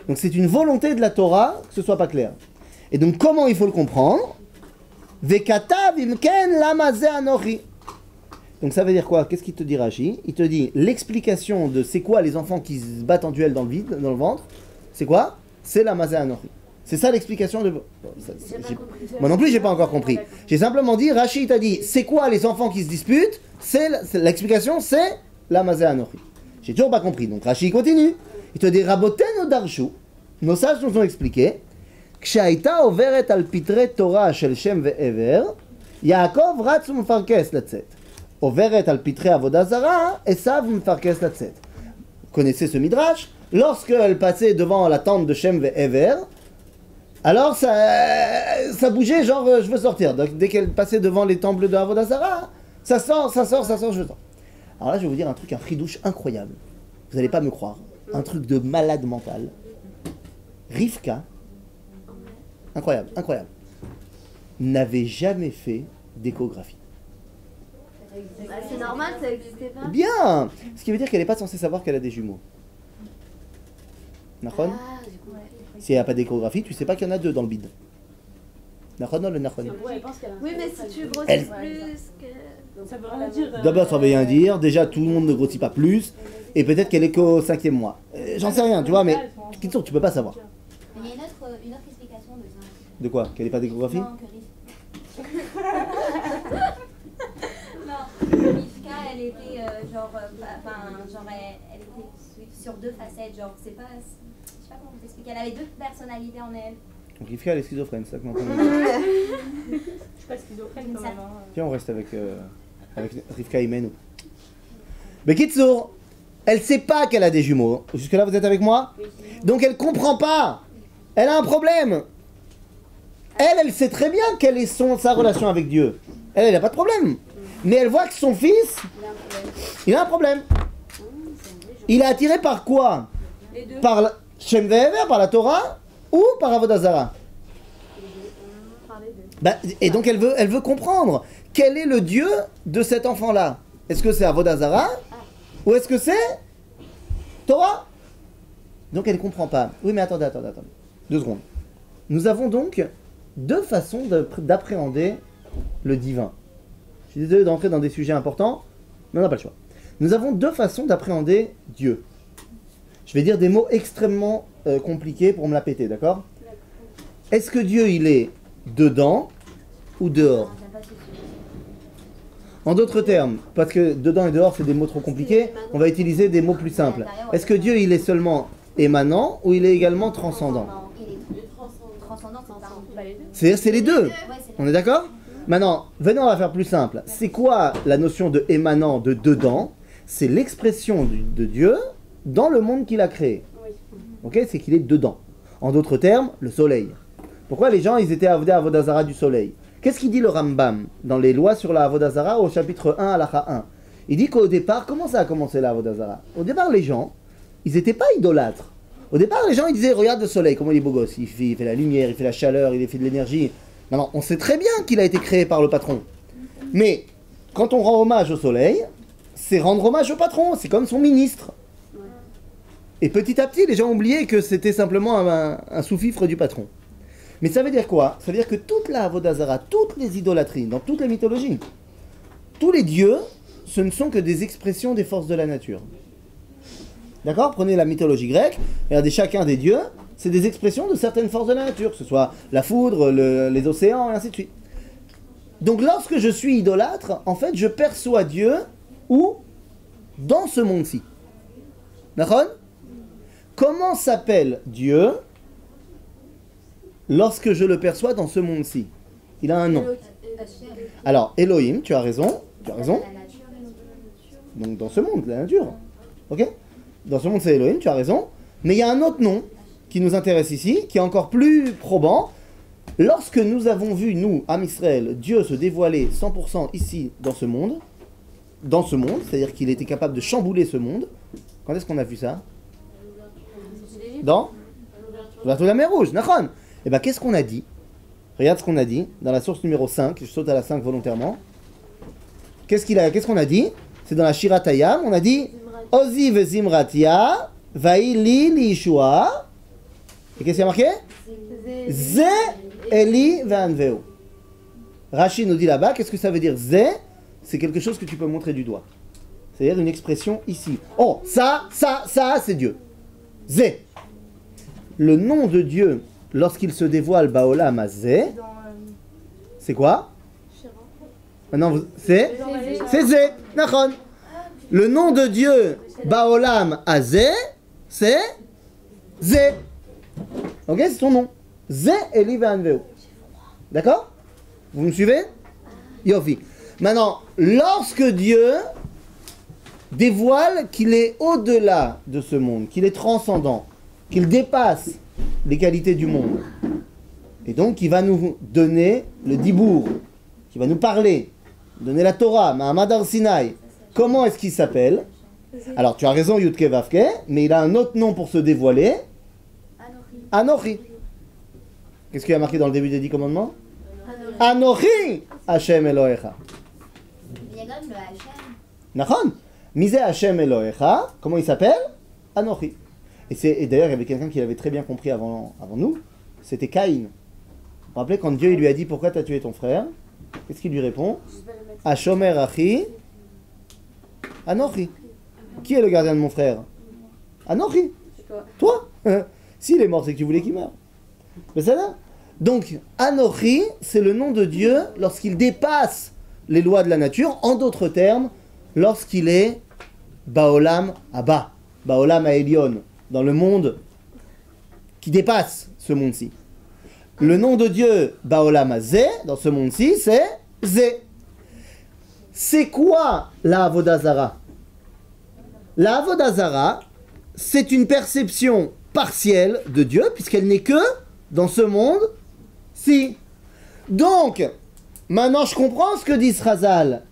Donc c'est une volonté de la Torah que ce soit pas clair. Et donc comment il faut le comprendre? Vekatav imken lamaze anochi. Donc ça veut dire quoi? Qu'est-ce qu'il te dit Rashi? Il te dit l'explication de c'est quoi les enfants qui se battent en duel dans le vide, dans le ventre. C'est quoi? C'est lamaze anochi. C'est ça l'explication de... Moi non plus, j'ai pas encore compris. J'ai simplement dit, Rashi t'a dit, c'est quoi les enfants qui se disputent? L'explication, c'est la mazé anochi. J'ai toujours pas compris. Donc Rashi continue. Il te dit, Rabotenu darshu. Nos sages nous ont expliqué, Kshaita overet al pitre Torah shel Shem ve'ever, Yaakov ratz umfarkes latzet. Overet al pitre avodah zara, Esav umfarkes latzet. Vous connaissez ce midrash? Lorsqu'elle passait devant la tente de Shem ve'ever, alors ça bougeait, genre je veux sortir. Donc dès qu'elle passait devant les temples de Avodah Zarah, ça sort, je veux sortir. Alors là je vais vous dire un truc, un fridouche incroyable. Vous n'allez pas me croire. Un truc de malade mental. Rivka, incroyable, n'avait jamais fait d'échographie. Bah, c'est normal, ça n'existait pas. Bien. Ce qui veut dire qu'elle n'est pas censée savoir qu'elle a des jumeaux. Nachon? Si elle n'a pas d'échographie, tu sais pas qu'il y en a deux dans le bide. Nachon, non, le nachon. Oui, mais si tu grossis Elle- plus que... Ça veut rien dire. D'abord, ça veut rien dire. Déjà, tout le monde ne grossit pas plus. Et peut-être qu'elle est qu'au 5e mois. J'en sais rien, tu vois, mais tu peux pas savoir. Mais il y a une autre explication de ça. De quoi? Qu'elle n'ait pas d'échographie? Non, que Rivka, elle était elle était sur deux facettes, genre c'est pas, je sais pas comment vous expliquer, elle avait deux personnalités en elle. Donc Rivka, elle est schizophrène, c'est ça que m'entend. Je suis pas schizophrène quand même. Hein. Tiens, on reste avec Rivka Imenu. Bekitsour, elle sait pas qu'elle a des jumeaux. Jusque-là, vous êtes avec moi? Donc elle comprend pas. Elle a un problème. Elle sait très bien quelle est sa relation avec Dieu. Elle n'a pas de problème. Mais elle voit que son fils, il a un problème. Il est attiré par quoi? Les deux. Par Shem Ve'ever, par la Torah, ou par Avodah Zarah? Bah, et donc elle veut comprendre quel est le Dieu de cet enfant-là. Est-ce que c'est Avodah Zarah ou est-ce que c'est Torah? Donc elle ne comprend pas. Oui, mais attendez. 2 secondes. Nous avons donc 2 façons d'appréhender le divin. Je suis désolé d'entrer dans des sujets importants, mais on n'a pas le choix. Nous avons 2 façons d'appréhender Dieu. Je vais dire des mots extrêmement compliqués pour me la péter, d'accord? Est-ce que Dieu, il est dedans ou dehors? En d'autres termes, parce que dedans et dehors, c'est des mots trop compliqués, on va utiliser des mots plus simples. Est-ce que Dieu, il est seulement émanant ou il est également transcendant? Non, il est transcendant, c'est pas les deux. C'est-à-dire, c'est les deux. Ouais, c'est On est d'accord? Maintenant, venons, on va faire plus simple. C'est quoi la notion de émanant, de dedans? C'est l'expression de Dieu dans le monde qu'il a créé. Ok? C'est qu'il est dedans. En d'autres termes, le soleil. Pourquoi les gens, ils étaient Avodah Zarah du soleil? Qu'est-ce qu'il dit le Rambam dans les lois sur la Avodah Zarah au chapitre 1 halakha 1? Il dit qu'au départ, comment ça a commencé la Avodah Zarah? Au départ, les gens, ils n'étaient pas idolâtres. Au départ, les gens, ils disaient, regarde le soleil, comment il est beau gosse. Il fait la lumière, il fait la chaleur, il fait de l'énergie. Non, on sait très bien qu'il a été créé par le patron. Mais, quand on rend hommage au soleil, c'est rendre hommage au patron, c'est comme son ministre. Et petit à petit, les gens ont oublié que c'était simplement un sous-fifre du patron. Mais ça veut dire quoi? Ça veut dire que toute la Avodah Zarah, toutes les idolâtries, dans toutes les mythologies, tous les dieux, ce ne sont que des expressions des forces de la nature. D'accord? Prenez la mythologie grecque, regardez chacun des dieux, c'est des expressions de certaines forces de la nature, que ce soit la foudre, les océans, et ainsi de suite. Donc lorsque je suis idolâtre, en fait, je perçois Dieu où? dans ce monde-ci. D'accord? Comment s'appelle Dieu lorsque je le perçois dans ce monde-ci? Il a un nom. Alors, Elohim, tu as raison. Donc dans ce monde, la nature. Ok? Dans ce monde, c'est Elohim, tu as raison. Mais il y a un autre nom qui nous intéresse ici, qui est encore plus probant. Lorsque nous avons vu, nous, Am Israël, Dieu se dévoiler 100% ici, dans ce monde, c'est-à-dire qu'il était capable de chambouler ce monde, quand est-ce qu'on a vu ça? Dans l'ouverture de la mer Rouge, Nachon. Et bien, qu'est-ce qu'on a dit? Regarde ce qu'on a dit, dans la source numéro 5, je saute à la 5 volontairement. Qu'est-ce qu'on a dit? C'est dans la Shirat Hayam, on a dit Ozi vezimratia, vaili lishua. Et qu'est-ce qu'il y a marqué? Ze eli ve'anveu. Rashi nous dit là-bas, qu'est-ce que ça veut dire? Ze, c'est quelque chose que tu peux montrer du doigt. C'est-à-dire une expression ici. Oh, ça, c'est Dieu. Ze. Le nom de Dieu, lorsqu'il se dévoile Baolam à Ze, c'est quoi? Maintenant, c'est Ze. Nachon. Le nom de Dieu, Baolam à Ze, c'est Ze. Ok, c'est son nom. Ze Eli Ve'anveu. D'accord? Vous me suivez? Yofi. Maintenant, lorsque Dieu dévoile qu'il est au-delà de ce monde, qu'il est transcendant, qu'il dépasse les qualités du monde, et donc il va nous donner le dibour, qui va nous parler, donner la Torah, Mahamad Har Sinai. Comment est-ce qu'il s'appelle? Alors tu as raison, Yudke Vavke, mais il a un autre nom pour se dévoiler. Anochi. Qu'est-ce qu'il y a marqué dans le début des 10 commandements? Anochi Hashem Elohecha. Il y a comme le Hachem. Nachon. Misé Hashem Elohecha. Comment il s'appelle? Anochi. Et d'ailleurs, il y avait quelqu'un qui l'avait très bien compris avant nous. C'était Caïn. Vous vous rappelez quand Dieu il lui a dit pourquoi tu as tué ton frère? Qu'est-ce qu'il lui répond? Hashomer Achi Anochi. Qui est le gardien de mon frère? Anochi. Toi. S'il est mort, c'est que tu voulais qu'il meure. Mais ça là. Donc, Anochi, c'est le nom de Dieu lorsqu'il dépasse les lois de la nature. En d'autres termes, lorsqu'il est Baolam Abba, Baolam Aelion, dans le monde qui dépasse ce monde-ci. Le nom de Dieu, Baolam Azé, dans ce monde-ci, c'est Zé. C'est quoi la Avodah Zara? La Avodah Zara, c'est une perception partielle de Dieu, puisqu'elle n'est que dans ce monde-ci. Donc, maintenant je comprends ce que dit Srazal.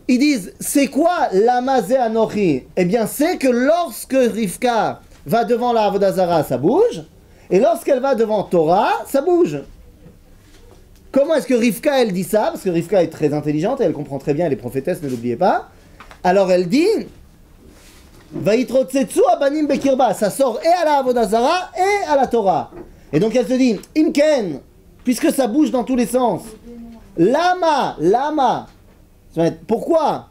Ils disent, c'est quoi l'amazé anochi? Eh bien, c'est que lorsque Rivka va devant la Avodah Zara, ça bouge, et lorsqu'elle va devant Torah, ça bouge. Comment est-ce que Rivka, elle dit ça? Parce que Rivka est très intelligente, et elle comprend très bien, elle est prophétesse, ne l'oubliez pas. Alors elle dit, Vayitrotsetsu abanim bekirba, ça sort et à la Avodah Zara et à la Torah. Et donc elle se dit, Imken, puisque ça bouge dans tous les sens, Lama, pourquoi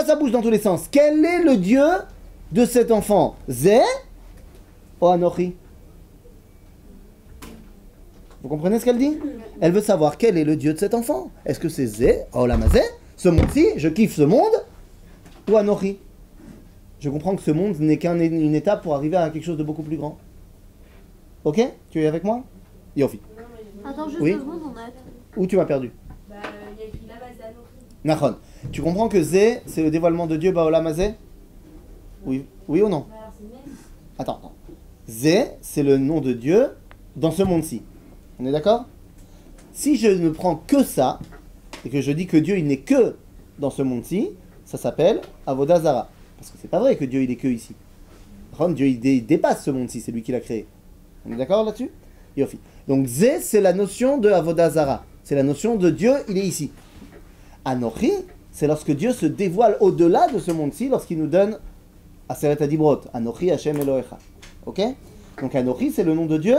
ça bouge dans tous les sens? Quel est le Dieu de cet enfant? Zé ou Anochi? Vous comprenez ce qu'elle dit? Elle veut savoir quel est le Dieu de cet enfant. Est-ce que c'est Zé, Olamazé, ce monde-ci, je kiffe ce monde, ou Anochi? Je comprends que ce monde n'est qu'une étape pour arriver à quelque chose de beaucoup plus grand. Ok? Tu es avec moi? Yofi. Attends, juste Oui. 2 secondes, on a... Où tu m'as perdu? Il y a écrit l'amazé anochi. Nachon. Tu comprends que Zé, c'est le dévoilement de Dieu, Baolam Hazé? Oui ou non? Attends. Zé, c'est le nom de Dieu dans ce monde-ci. On est d'accord? Si je ne prends que ça, et que je dis que Dieu, il n'est que dans ce monde-ci, ça s'appelle Avodah Zara. Parce que c'est pas vrai que Dieu, il est que ici. Dieu, il dépasse ce monde-ci, c'est lui qui l'a créé. On est d'accord là-dessus? Yofi. Donc Zé, c'est la notion de Avodah Zara. C'est la notion de Dieu, il est ici. Anochi, c'est lorsque Dieu se dévoile au-delà de ce monde-ci, lorsqu'il nous donne Aseret Adibrot, Anochi Hashem Elohecha. Ok? Donc Anochi, c'est le nom de Dieu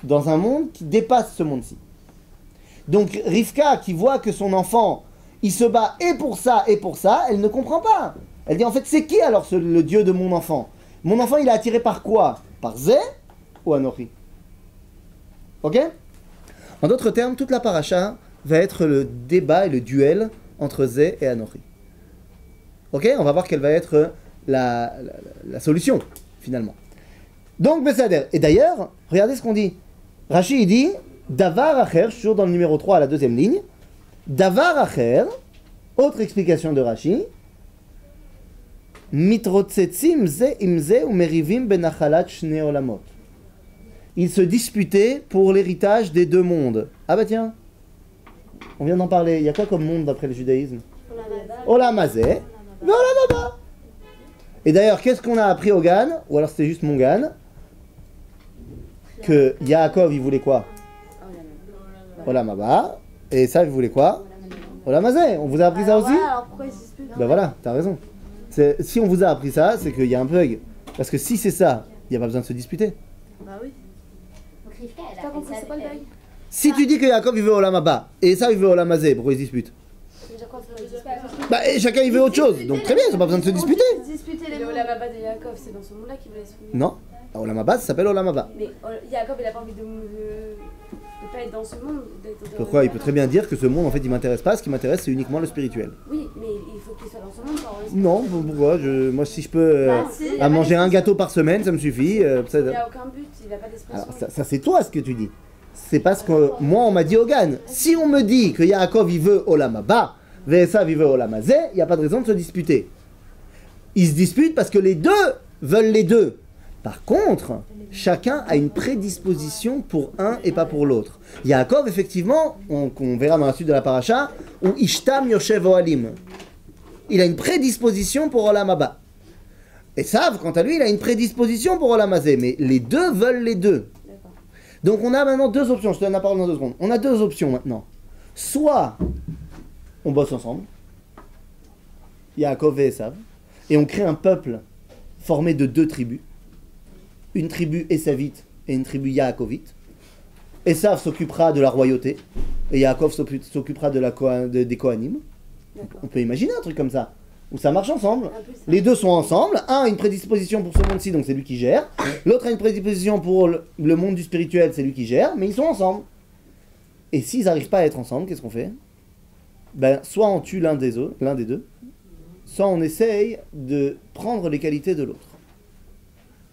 dans un monde qui dépasse ce monde-ci. Donc Rivka, qui voit que son enfant, il se bat et pour ça, elle ne comprend pas. Elle dit en fait, c'est qui alors le Dieu de mon enfant? Mon enfant, il est attiré par quoi? Par Zé ou Anochi? Ok? En d'autres termes, toute la paracha va être le débat et le duel entre Zé et Anochi. Ok, on va voir quelle va être la solution, finalement. Donc, Bessader. Et d'ailleurs, regardez ce qu'on dit. Rashi, il dit, Davar Acher, toujours dans le numéro 3 à la deuxième ligne. Davar Acher, autre explication de Rashi. Mitrotzetzim ze imze ou merivim benachalat shne olamot. Ils se disputaient pour l'héritage des deux mondes. Ah bah tiens, on vient d'en parler. Il y a quoi comme monde d'après le judaïsme? Olam hazeh, ve olam haba. Et d'ailleurs, qu'est-ce qu'on a appris au Gan? Ou alors c'était juste mon Gan? Que Yaakov, il voulait quoi? Olam haba. Et ça, il voulait quoi? Olam hazeh. On vous a appris ça aussi? Alors pourquoi ils se disputent? Ben voilà, t'as raison. Si on vous a appris ça, c'est qu'il y a un bug. Parce que si c'est ça, il n'y a pas besoin de se disputer. Bah oui. Donc Rivka, elle T'as a compris, fait c'est ça quoi le avec bail? Si tu dis que Yaakov il veut Olam Haba et ça il veut Olam Hazeh, pourquoi ils se disputent? Ça veut dire quoi, ça veut dire Bah et chacun il veut autre chose, donc très bien, ils n'ont pas besoin de se disputer. Disputer les Le mondes. Olam Haba de Yaakov, c'est dans ce monde-là qu'il voulait se souvenir. Non, Olam Haba ça s'appelle Olam Haba. Mais Yaakov, il a pas envie de pas être dans ce monde. Pourquoi? Il peut très bien dire que ce monde en fait il m'intéresse pas, ce qui m'intéresse c'est uniquement le spirituel. Oui, mais il faut qu'il soit dans ce monde pour avoir le Non, pourquoi? Moi si je peux Bah, si. à manger un gâteau par semaine, ça me suffit. Il n'y a aucun but, il n'a pas d'expression. Alors ça c'est toi ce que tu dis. C'est parce que moi on m'a dit au Gan. Si on me dit que Yaakov il veut Olam Haba, Ve'esav il veut Olam Hazeh, il n'y a pas de raison de se disputer. Ils se disputent parce que les deux veulent les deux. Par contre, chacun a une prédisposition pour un et pas pour l'autre. Yaakov, effectivement, qu'on verra dans la suite de la paracha, ou Ishtam Yoshev Ohalim. Il a une prédisposition pour Olam Haba. Esav, quant à lui, il a une prédisposition pour Olam Hazeh, mais les deux veulent les deux. D'accord. Donc on a maintenant deux options, je te donne la parole dans 2 secondes. On a deux options maintenant. Soit on bosse ensemble, Yaakov et Esav, et on crée un peuple formé de 2 tribus. Une tribu Esavite et une tribu Yaakovite. Esav s'occupera de la royauté, et Yaakov s'occupera des Kohanim. D'accord. On peut imaginer un truc comme ça, où ça marche ensemble. Un peu ça. Les deux sont ensemble. Un a une prédisposition pour ce monde-ci, donc c'est lui qui gère. L'autre a une prédisposition pour le monde du spirituel, c'est lui qui gère, mais ils sont ensemble. Et s'ils n'arrivent pas à être ensemble, qu'est-ce qu'on fait? Ben, soit on tue l'un des deux, soit on essaye de prendre les qualités de l'autre.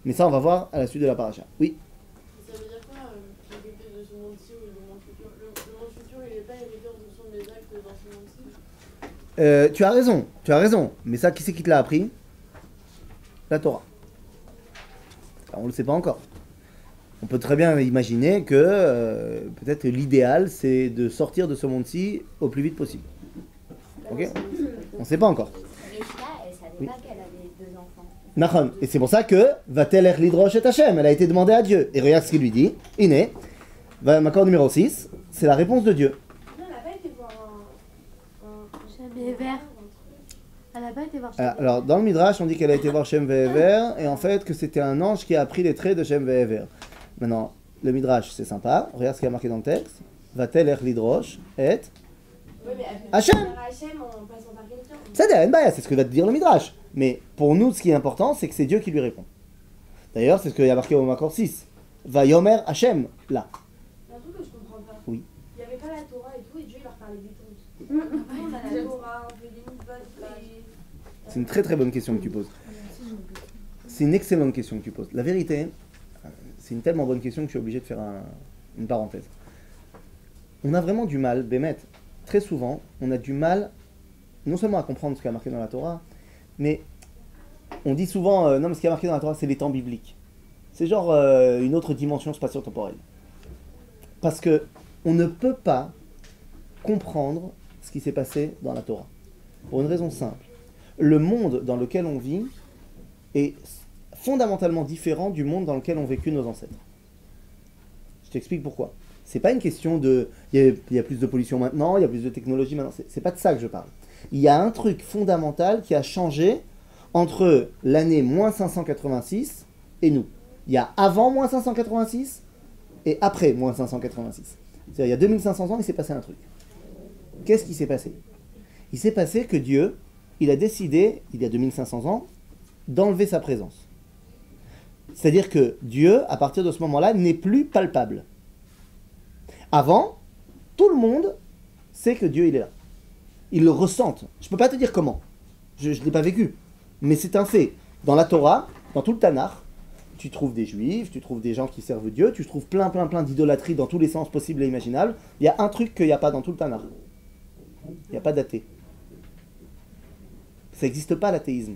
Mais ça, on va voir à la suite de la paracha. Oui. Ça veut dire quoi, l'hérité de ce monde-ci ou le monde futur? Le monde futur, il n'est pas hériteur de son des actes dans ce monde-ci? Tu as raison. Mais ça, qui c'est qui te l'a appris? La Torah. Alors, on ne le sait pas encore. On peut très bien imaginer que peut-être l'idéal, c'est de sortir de ce monde-ci au plus vite possible. Ok? On ne sait pas encore. Rivka, elle savait Oui. pas qu'elle avait 2 enfants. Nachon. Et c'est pour ça que va-t-elle l'hydroche et Hachem? Elle a été demandée à Dieu. Et regarde ce qu'il lui dit. Iné. Macor numéro 6. C'est la réponse de Dieu. Non, elle n'a pas été voir Shem et Ever. Elle a pas été voir Shem. Alors, dans le Midrash, on dit qu'elle a été voir Shem Ve'ever, et en fait, que c'était un ange qui a appris les traits de Shem Ve'ever. Maintenant, le Midrash, c'est sympa. Regarde ce qu'il y a marqué dans le texte. Va-t-elle l'hydroche et Oui, mais Hachem. Hachem en passant par quelqu'un. Ça c'est ce que va te dire le Midrash. Mais pour nous, ce qui est important, c'est que c'est Dieu qui lui répond. D'ailleurs, c'est ce qu'il y a marqué au Makor 6. Va Yomer Hachem, là. Il y a un truc que je comprends pas. Oui. Il n'y avait pas la Torah et tout, et Dieu il leur parlait des tontes. Après, on a la Torah, on fait des mitzvot, C'est une très très bonne question que tu poses. C'est une excellente question que tu poses. La vérité, c'est une tellement bonne question que je suis obligé de faire une parenthèse. On a vraiment du mal, Bémet, très souvent, on a du mal non seulement à comprendre ce qui est marqué dans la Torah, mais on dit souvent, non mais ce qui est marqué dans la Torah, c'est les temps bibliques. C'est genre une autre dimension spatio-temporelle. Parce que on ne peut pas comprendre ce qui s'est passé dans la Torah. Pour une raison simple. Le monde dans lequel on vit est fondamentalement différent du monde dans lequel ont vécu nos ancêtres. Je t'explique pourquoi. C'est pas une question de... Il y a plus de pollution maintenant, il y a plus de technologie maintenant. C'est pas de ça que je parle. Il y a un truc fondamental qui a changé entre l'année moins 586 et nous. Il y a avant moins 586 et après moins 586. C'est-à-dire il y a 2500 ans, il s'est passé un truc. Qu'est-ce qui s'est passé? Il s'est passé que Dieu, il a décidé, il y a 2500 ans, d'enlever sa présence. C'est-à-dire que Dieu, à partir de ce moment-là, n'est plus palpable. Avant, tout le monde sait que Dieu, il est là. Ils le ressentent. Je ne peux pas te dire comment. Je ne l'ai pas vécu. Mais c'est un fait. Dans la Torah, dans tout le Tanakh, tu trouves des juifs, tu trouves des gens qui servent Dieu, tu trouves plein d'idolâtries dans tous les sens possibles et imaginables. Il y a un truc qu'il n'y a pas dans tout le Tanakh. Il n'y a pas d'athée. Ça n'existe pas l'athéisme.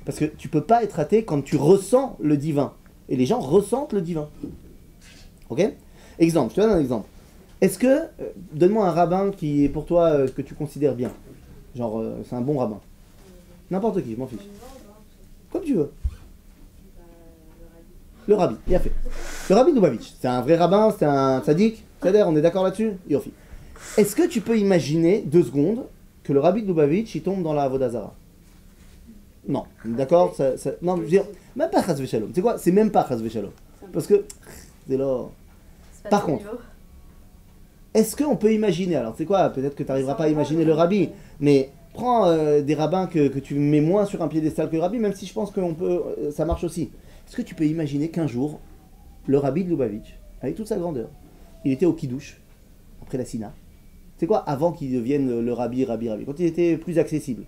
Parce que tu ne peux pas être athée quand tu ressens le divin. Et les gens ressentent le divin. Ok ? Exemple, je te donne un exemple. Est-ce que, donne-moi un rabbin qui est pour toi que tu considères bien. Genre, c'est un bon rabbin. N'importe qui, je m'en fiche. Comme tu veux. Le rabbi, bien fait. Le rabbi Lubavitch, c'est un vrai rabbin, c'est un tzaddik. C'est-à-dire, on est d'accord là-dessus ? Yofi. Est-ce que tu peux imaginer 2 secondes que le rabbi Lubavitch il tombe dans la Avodah Zara ? Non, d'accord non, je veux dire, même pas Chas Veshalom. C'est quoi ? C'est même pas Chas Veshalom. Parce que, c'est là. Par contre, est-ce qu'on peut imaginer, alors c'est quoi ? Peut-être que tu n'arriveras pas à imaginer le rabbi, mais prends des rabbins que tu mets moins sur un piédestal que le rabbi, même si je pense que ça marche aussi. Est-ce que tu peux imaginer qu'un jour, le rabbi de Lubavitch, avec toute sa grandeur, il était au Kiddush, après la Sina. C'est quoi ? Avant qu'il devienne le rabbi, quand il était plus accessible.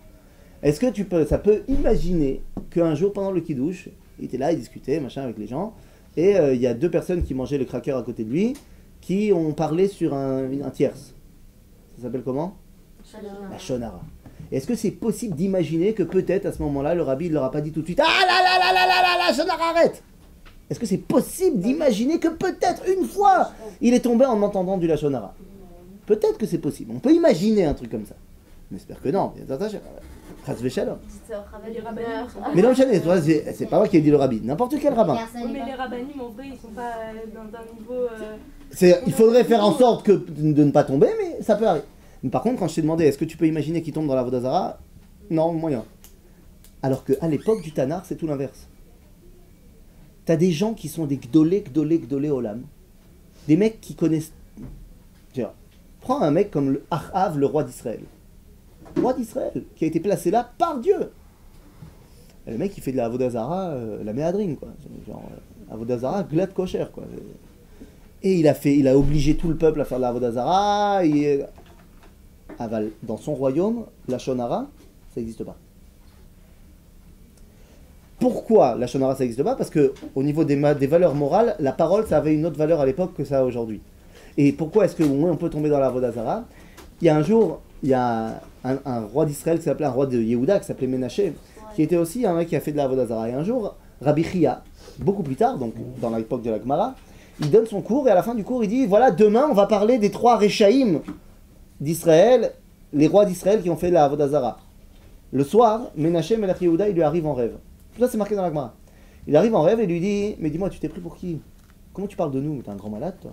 Est-ce que ça peut imaginer qu'un jour, pendant le Kiddush, il était là, il discutait, machin, avec les gens, et il y a 2 personnes qui mangeaient le cracker à côté de lui, qui ont parlé sur un tierce. Ça s'appelle comment ? La Shonara. Est-ce que c'est possible d'imaginer que peut-être à ce moment-là, le rabbi ne leur a pas dit tout de suite « Ah là là là là là là là, Shonara, arrête !» Est-ce que c'est possible d'imaginer que peut-être une fois, il est tombé en entendant du Lashon Hara ? Peut-être que c'est possible. On peut imaginer un truc comme ça. On espère que non. Chas Veshalom. Mais non, c'est pas moi qui ai dit le rabbi. N'importe quel rabbin. Mais les rabbinim, en vrai, ils sont pas d'un niveau... Il faudrait faire en sorte de ne pas tomber, mais ça peut arriver. Mais par contre, quand je t'ai demandé, est-ce que tu peux imaginer qu'il tombe dans la Avodah Zara ? Non, moyen. Alors qu'à l'époque du Tanakh, c'est tout l'inverse. T'as des gens qui sont des gdolé olam. Des mecs qui connaissent... Prends un mec comme Achav, le roi d'Israël. Roi d'Israël, qui a été placé là par Dieu. Et le mec, il fait de la Avodah Zara, la méadrine, quoi. Genre, Avodah Zara, glad kosher, quoi. Et il a obligé tout le peuple à faire de la Avodah Zara. Aval, dans son royaume, la Shonara, ça n'existe pas. Pourquoi la Shonara ça n'existe pas ? Parce qu'au niveau des valeurs morales, la parole ça avait une autre valeur à l'époque que ça a aujourd'hui. Et pourquoi est-ce qu'on peut tomber dans la Avodah Zara ? Il y a un jour, il y a un roi d'Israël qui s'appelait un roi de Yehuda, qui s'appelait Ménaché, qui était aussi un mec qui a fait de la Avodah Zara. Et un jour, Rabbi Chia, beaucoup plus tard, donc dans l'époque de la Gemara, il donne son cours et à la fin du cours il dit voilà, demain on va parler des 3 Réchaïm d'Israël, les rois d'Israël qui ont fait de la Avodah Zara. Le soir, Ménaché Melech Yehuda, il lui arrive en rêve. Tout ça c'est marqué dans la Gemara. Il arrive en rêve et lui dit mais dis-moi, tu t'es pris pour qui ? Comment tu parles de nous ? T'es un grand malade toi ?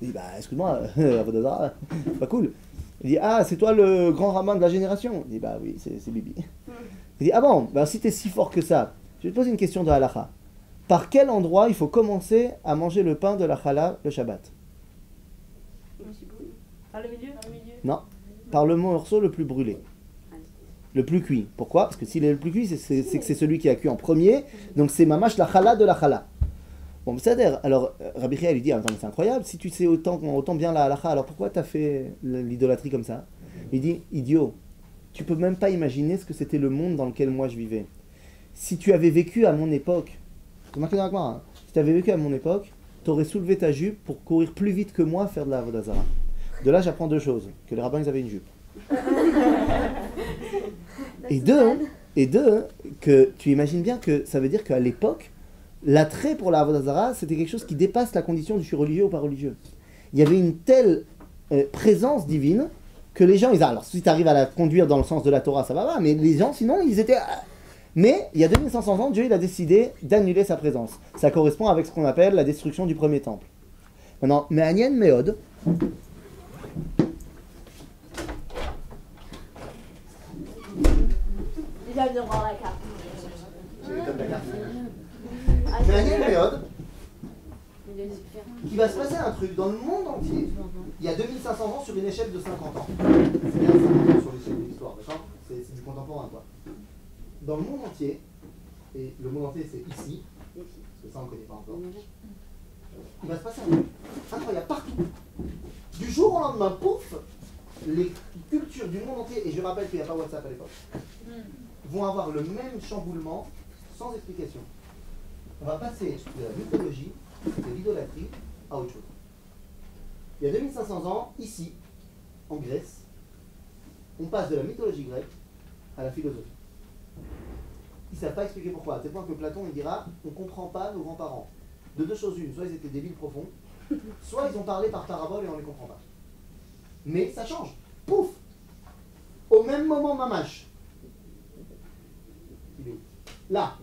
Il dit bah excuse-moi, Avodah Zara, c'est pas cool. Il dit ah c'est toi le grand rabbin de la génération ? Il dit bah oui c'est Bibi. Il dit ah bon, bah si t'es si fort que ça, je vais te poser une question de halakha. Par quel endroit il faut commencer à manger le pain de la challah le Shabbat ? Par le milieu ? Non, par le morceau le plus brûlé. Le plus cuit. Pourquoi ? Parce que s'il est le plus cuit, c'est que c'est celui qui a cuit en premier. Donc c'est mamash la challah de la challah. Bon, c'est-à-dire, alors Rabbi Chia lui dit, attends, mais c'est incroyable, si tu sais autant bien la halakha, alors pourquoi tu as fait l'idolâtrie comme ça ? Il dit, idiot, tu peux même pas imaginer ce que c'était le monde dans lequel moi je vivais. Si tu avais vécu à mon époque, c'est marqué dans la Gemara, si tu avais vécu à mon époque, tu aurais soulevé ta jupe pour courir plus vite que moi faire de la Avodah Zara. De là, j'apprends 2 choses, que les rabbins ils avaient une jupe. Et deux, que tu imagines bien que ça veut dire qu'à l'époque, l'attrait pour la Avodah Zara, c'était quelque chose qui dépasse la condition du je suis religieux ou pas religieux. Il y avait une telle présence divine que les gens, alors si tu arrives à la conduire dans le sens de la Torah, ça va, mais les gens, sinon, ils étaient... Mais il y a 2500 ans, Dieu il a décidé d'annuler sa présence. Ça correspond avec ce qu'on appelle la destruction du premier temple. Maintenant, Me'anien Meod, Déjà, viens voir la carte. Me'anien Meod, il va se passer un truc dans le monde entier. Il y a 2500 ans sur une échelle de 50 ans. C'est bien 50 ans sur l'échelle de l'histoire, d'accord ? C'est du contemporain, quoi. Dans le monde entier, et le monde entier c'est ici, parce que ça on ne connaît pas encore, il va se passer un truc incroyable partout. Du jour au lendemain, pouf, les cultures du monde entier, et je rappelle qu'il n'y a pas WhatsApp à l'époque, il vont avoir le même chamboulement sans explication. On va passer de la mythologie, de l'idolâtrie, à autre chose. Il y a 2500 ans, ici, en Grèce, on passe de la mythologie grecque à la philosophie. Ils ne savent pas expliquer pourquoi. À tel point que Platon il dira on ne comprend pas nos grands-parents. De deux choses une, soit ils étaient débiles profonds, soit ils ont parlé par parabole et on ne les comprend pas. Mais ça change. Pouf! Au même moment, Mamash. Il est où? Là.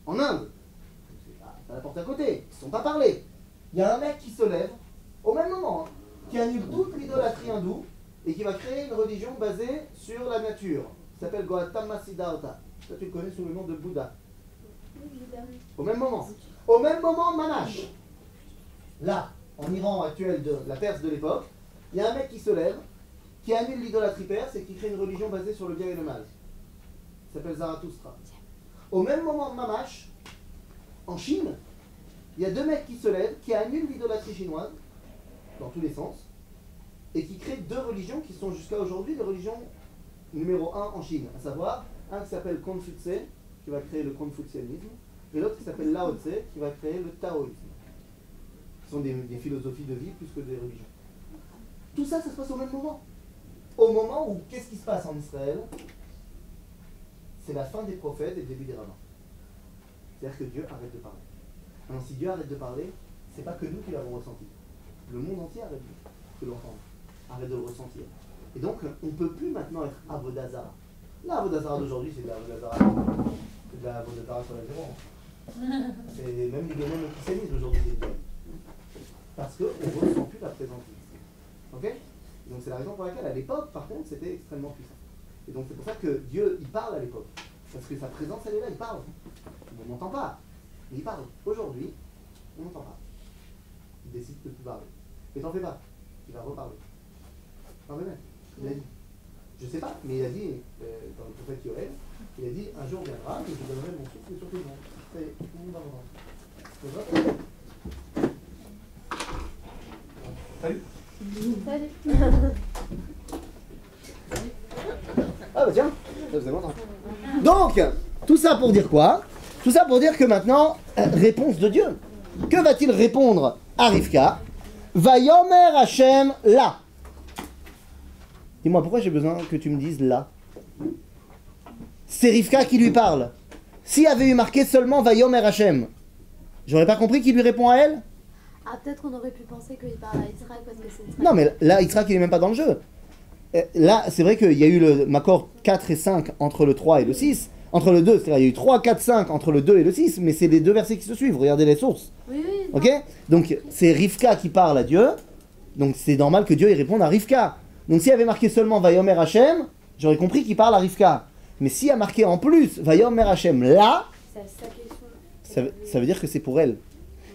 En Inde. C'est à la porte à côté. Ils ne sont pas parlé. Il y a un mec qui se lève, au même moment, hein, qui annule toute l'idolâtrie hindoue et qui va créer une religion basée sur la nature. Qui s'appelle Gautama Siddhartha. Ça, tu le connais sous le nom de Bouddha. Au même moment. Au même moment, Manash. Là, en Iran actuel de la Perse de l'époque, il y a un mec qui se lève, qui annule l'idolâtrie perse et qui crée une religion basée sur le bien et le mal. Il s'appelle Zarathustra. Au même moment, Mamash, en Chine, il y a deux mecs qui se lèvent, qui annulent l'idolâtrie chinoise, dans tous les sens, et qui créent deux religions qui sont jusqu'à aujourd'hui les religions numéro 1 en Chine, à savoir un qui s'appelle Confucius, qui va créer le confucianisme, et l'autre qui s'appelle Lao Tse, qui va créer le taoïsme. Ce sont des philosophies de vie plus que des religions. Tout ça, ça se passe au même moment. Au moment où, qu'est-ce qui se passe en Israël? C'est la fin des prophètes et le début des rabbins. C'est-à-dire que Dieu arrête de parler. Alors si Dieu arrête de parler, c'est pas que nous qui l'avons ressenti. Le monde entier arrête de l'entendre, arrête de le ressentir. Et donc, on ne peut plus maintenant être Avodazara. La Avodazara d'aujourd'hui, c'est de la Avodazara sur la zéro. C'est même du domaine du christianisme aujourd'hui, c'est une parce qu'on ne ressent plus la présence de Dieu. Ok? Donc c'est la raison pour laquelle, à l'époque, par contre, c'était extrêmement puissant. Et donc c'est pour ça que Dieu, il parle à l'époque. Parce que sa présence, elle est là, il parle. On n'entend pas, mais il parle. Aujourd'hui, on n'entend pas. Il décide de ne plus parler. Mais t'en fais pas, il va reparler. Non mais même, il a dit. Je sais pas, mais il a dit, dans le prophète Yoël, il a dit, un jour viendra, et je donnerai mon souffle sur tout le monde. Ça y est, tout le monde va revoir. Salut. Salut. Ah bah tiens, ça faisait longtemps. Donc, tout ça pour dire quoi? Tout ça pour dire que maintenant, réponse de Dieu. Que va-t-il répondre à Rivka? Vayomer Hashem là. Dis-moi, pourquoi j'ai besoin que tu me dises là? C'est Rivka qui lui parle. S'il y avait eu marqué seulement Vayomer Hashem, j'aurais pas compris qu'il lui répond à elle? Ah, peut-être qu'on aurait pu penser qu'il parle à Yitzhak parce que c'est Yitzhak. Non, mais là, Yitzhak, il est même pas dans le jeu. Là, c'est vrai qu'il y a eu le Makor 4 et 5 entre le 3 et le 6. Entre le 2, c'est-à-dire il y a eu 3, 4, 5 entre le 2 et le 6, mais c'est les deux versets qui se suivent. Regardez les sources. Oui, oui. Ok? Donc, c'est Rivka qui parle à Dieu. Donc, c'est normal que Dieu y réponde à Rivka. Donc, s'il y avait marqué seulement Vayomer Hashem, j'aurais compris qu'il parle à Rivka. Mais s'il y a marqué en plus Vayomer Hashem là, ça veut dire que c'est pour elle.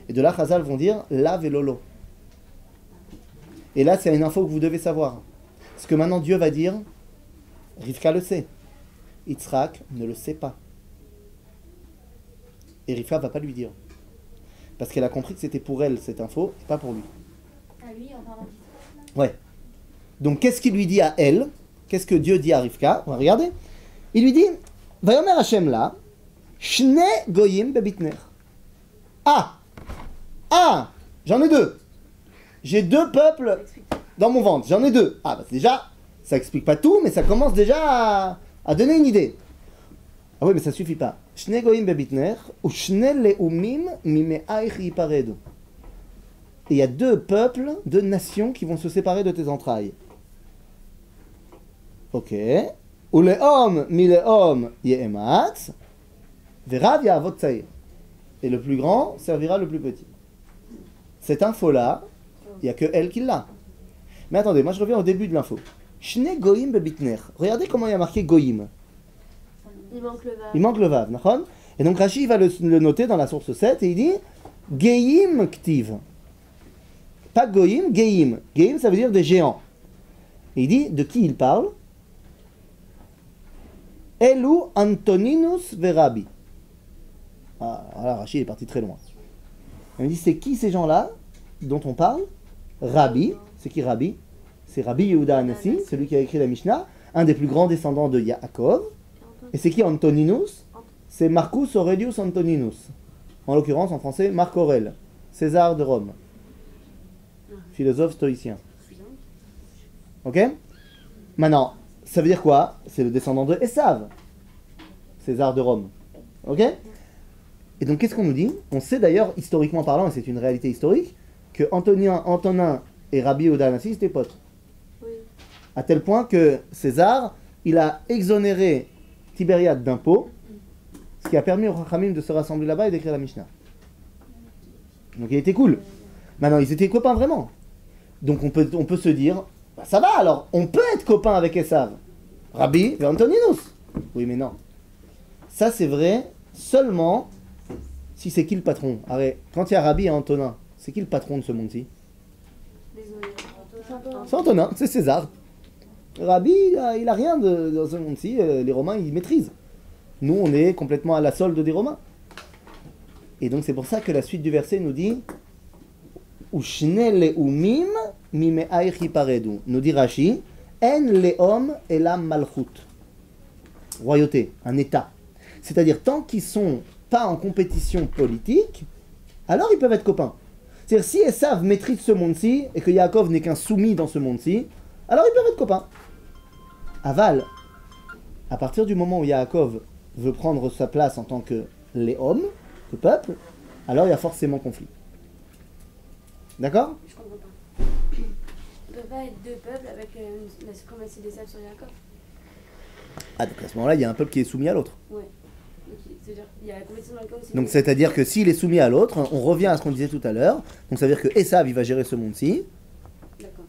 Et de là, Chazal vont dire la velolo. Et là, c'est une info que vous devez savoir. Parce que maintenant, Dieu va dire, Rivka le sait. Yitzhak ne le sait pas. Et Rivka ne va pas lui dire. Parce qu'elle a compris que c'était pour elle cette info, et pas pour lui. À lui, en parlant d'Yitzhak. Ouais. Donc, qu'est-ce qu'il lui dit à elle? Qu'est-ce que Dieu dit à Rivka? On va regarder. Il lui dit, Vayomer Hashem la, Shne goyim bebitner. Ah, j'en ai deux. J'ai deux peuples dans mon ventre. J'en ai deux. Ah, bah déjà, ça explique pas tout, mais ça commence déjà à donner une idée. Ah oui, mais ça suffit pas. Shne goyim bebitner ou shne leumim mime'aich yiparedu. Et il y a deux peuples, deux nations qui vont se séparer de tes entrailles. Ok. Ou le'om mile'om ye'ematz verav ya'avot tzair. Et le plus grand servira le plus petit. Cette info-là, il n'y a que elle qui l'a. Mais attendez, moi je reviens au début de l'info. Shne goyim bebitner. Regardez comment il y a marqué goyim. Il manque le vav. Il manque le vav, d'accord? Et donc Rashi va le noter dans la source 7 et il dit Geim ktiv. Pas goyim, geim. Geim, ça veut dire des géants. Et il dit de qui il parle? Elu Antoninus verabi. Ah, voilà, Rashi est parti très loin. Il me dit, c'est qui ces gens-là dont on parle? Rabbi, c'est qui Rabbi? C'est Rabbi Yehuda Hanassi, celui qui a écrit la Mishnah, un des plus grands descendants de Yaakov. Et c'est qui Antoninus? C'est Marcus Aurelius Antoninus. En l'occurrence, en français, Marc Aurèle, César de Rome. Philosophe stoïcien. Ok? Maintenant, ça veut dire quoi? C'est le descendant de Esav, César de Rome. Ok? Et donc, qu'est-ce qu'on nous dit? On sait d'ailleurs, historiquement parlant, et c'est une réalité historique, que Antonin et Rabbi Yehuda Hanassi étaient potes. Oui. À tel point que César, il a exonéré Tibériade d'impôts, ce qui a permis aux Chachamim de se rassembler là-bas et d'écrire la Mishnah. Donc il était cool. Maintenant, ils étaient copains vraiment. Donc on peut se dire, bah, ça va alors, on peut être copain avec Esav. Rabbi et Antoninus. Oui, mais non. Ça, c'est vrai seulement si c'est qui le patron. Arrête, quand il y a Rabbi et Antonin, c'est qui le patron de ce monde-ci? C'est Antonin, c'est César. Rabbi, il a rien dans ce monde-ci. Les Romains, ils maîtrisent. Nous, on est complètement à la solde des Romains. Et donc, c'est pour ça que la suite du verset nous dit Ushne leumim mime'aich yiparedu. Nous dit Rashi En leom elam malchut. Royauté, un État. C'est-à-dire, tant qu'ils sont pas en compétition politique, alors ils peuvent être copains. C'est-à-dire, si Esav maîtrise ce monde-ci et que Yaakov n'est qu'un soumis dans ce monde-ci, alors ils peuvent être copains. Aval, à partir du moment où Yaakov veut prendre sa place en tant que les hommes, le peuple, alors il y a forcément conflit. D'accord? Je comprends pas. On peut pas être deux peuples avec la suprématie des Sables sur Yaakov. Ah, donc à ce moment-là, il y a un peuple qui est soumis à l'autre. Ouais. C'est-à-dire, il y a la compétition dans le camp aussi. Donc c'est-à-dire que s'il est soumis à l'autre, on revient à ce qu'on disait tout à l'heure, donc ça veut dire que Esav, il va gérer ce monde-ci, D'accord.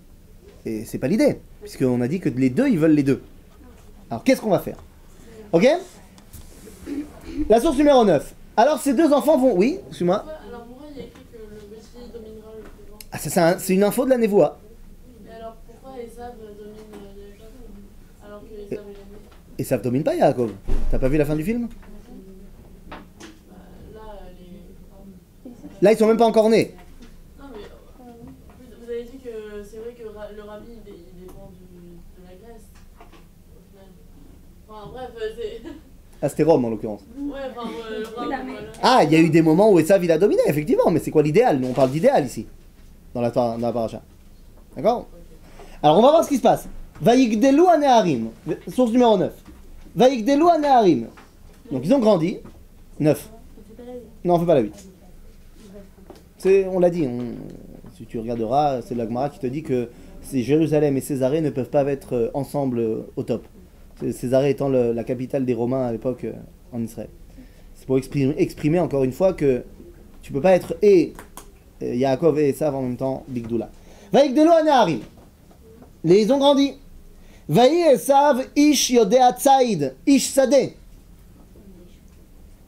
et c'est pas l'idée, puisqu'on a dit que les deux, ils veulent les deux. Alors qu'est-ce qu'on va faire? Ok? La source numéro 9. Alors ces deux enfants vont... Oui, excuse-moi. Alors pourquoi il y a écrit que le petit dominera le plus grand? Ah, ça, c'est une info de la névoie. Et alors pourquoi Esav domine Yaakov alors que Esav est l'année? Esav domine pas Yaakov. T'as pas vu la fin du film? Là, les... Là, ils sont même pas encore nés. Non mais vous avez dit que c'est vrai que le rabbi il dépend de la Grèce au final. Enfin bref, c'est... Ah, c'était Rome en l'occurrence. Ouais, enfin le rabbi, voilà. Ah, il y a eu des moments où Esav il a dominé, effectivement, mais c'est quoi l'idéal? Nous on parle d'idéal ici, dans la paracha. D'accord? Alors on va voir ce qui se passe. Vayigdelu haneharim, source numéro 9. Vayigdelu haneharim. Donc ils ont grandi. 9. Non, on fait pas la 8. On l'a dit, si tu regarderas, c'est la Gemara qui te dit que Jérusalem et Césarée ne peuvent pas être ensemble au top. Césarée étant la capitale des Romains à l'époque en Israël. C'est pour exprimer encore une fois que tu peux pas être Yaakov et Esav en même temps, Bigdoula. Vayigdelu haneharim. Ils ont grandi. Vayi Esav ish yodea tzaïd, ish sadeh.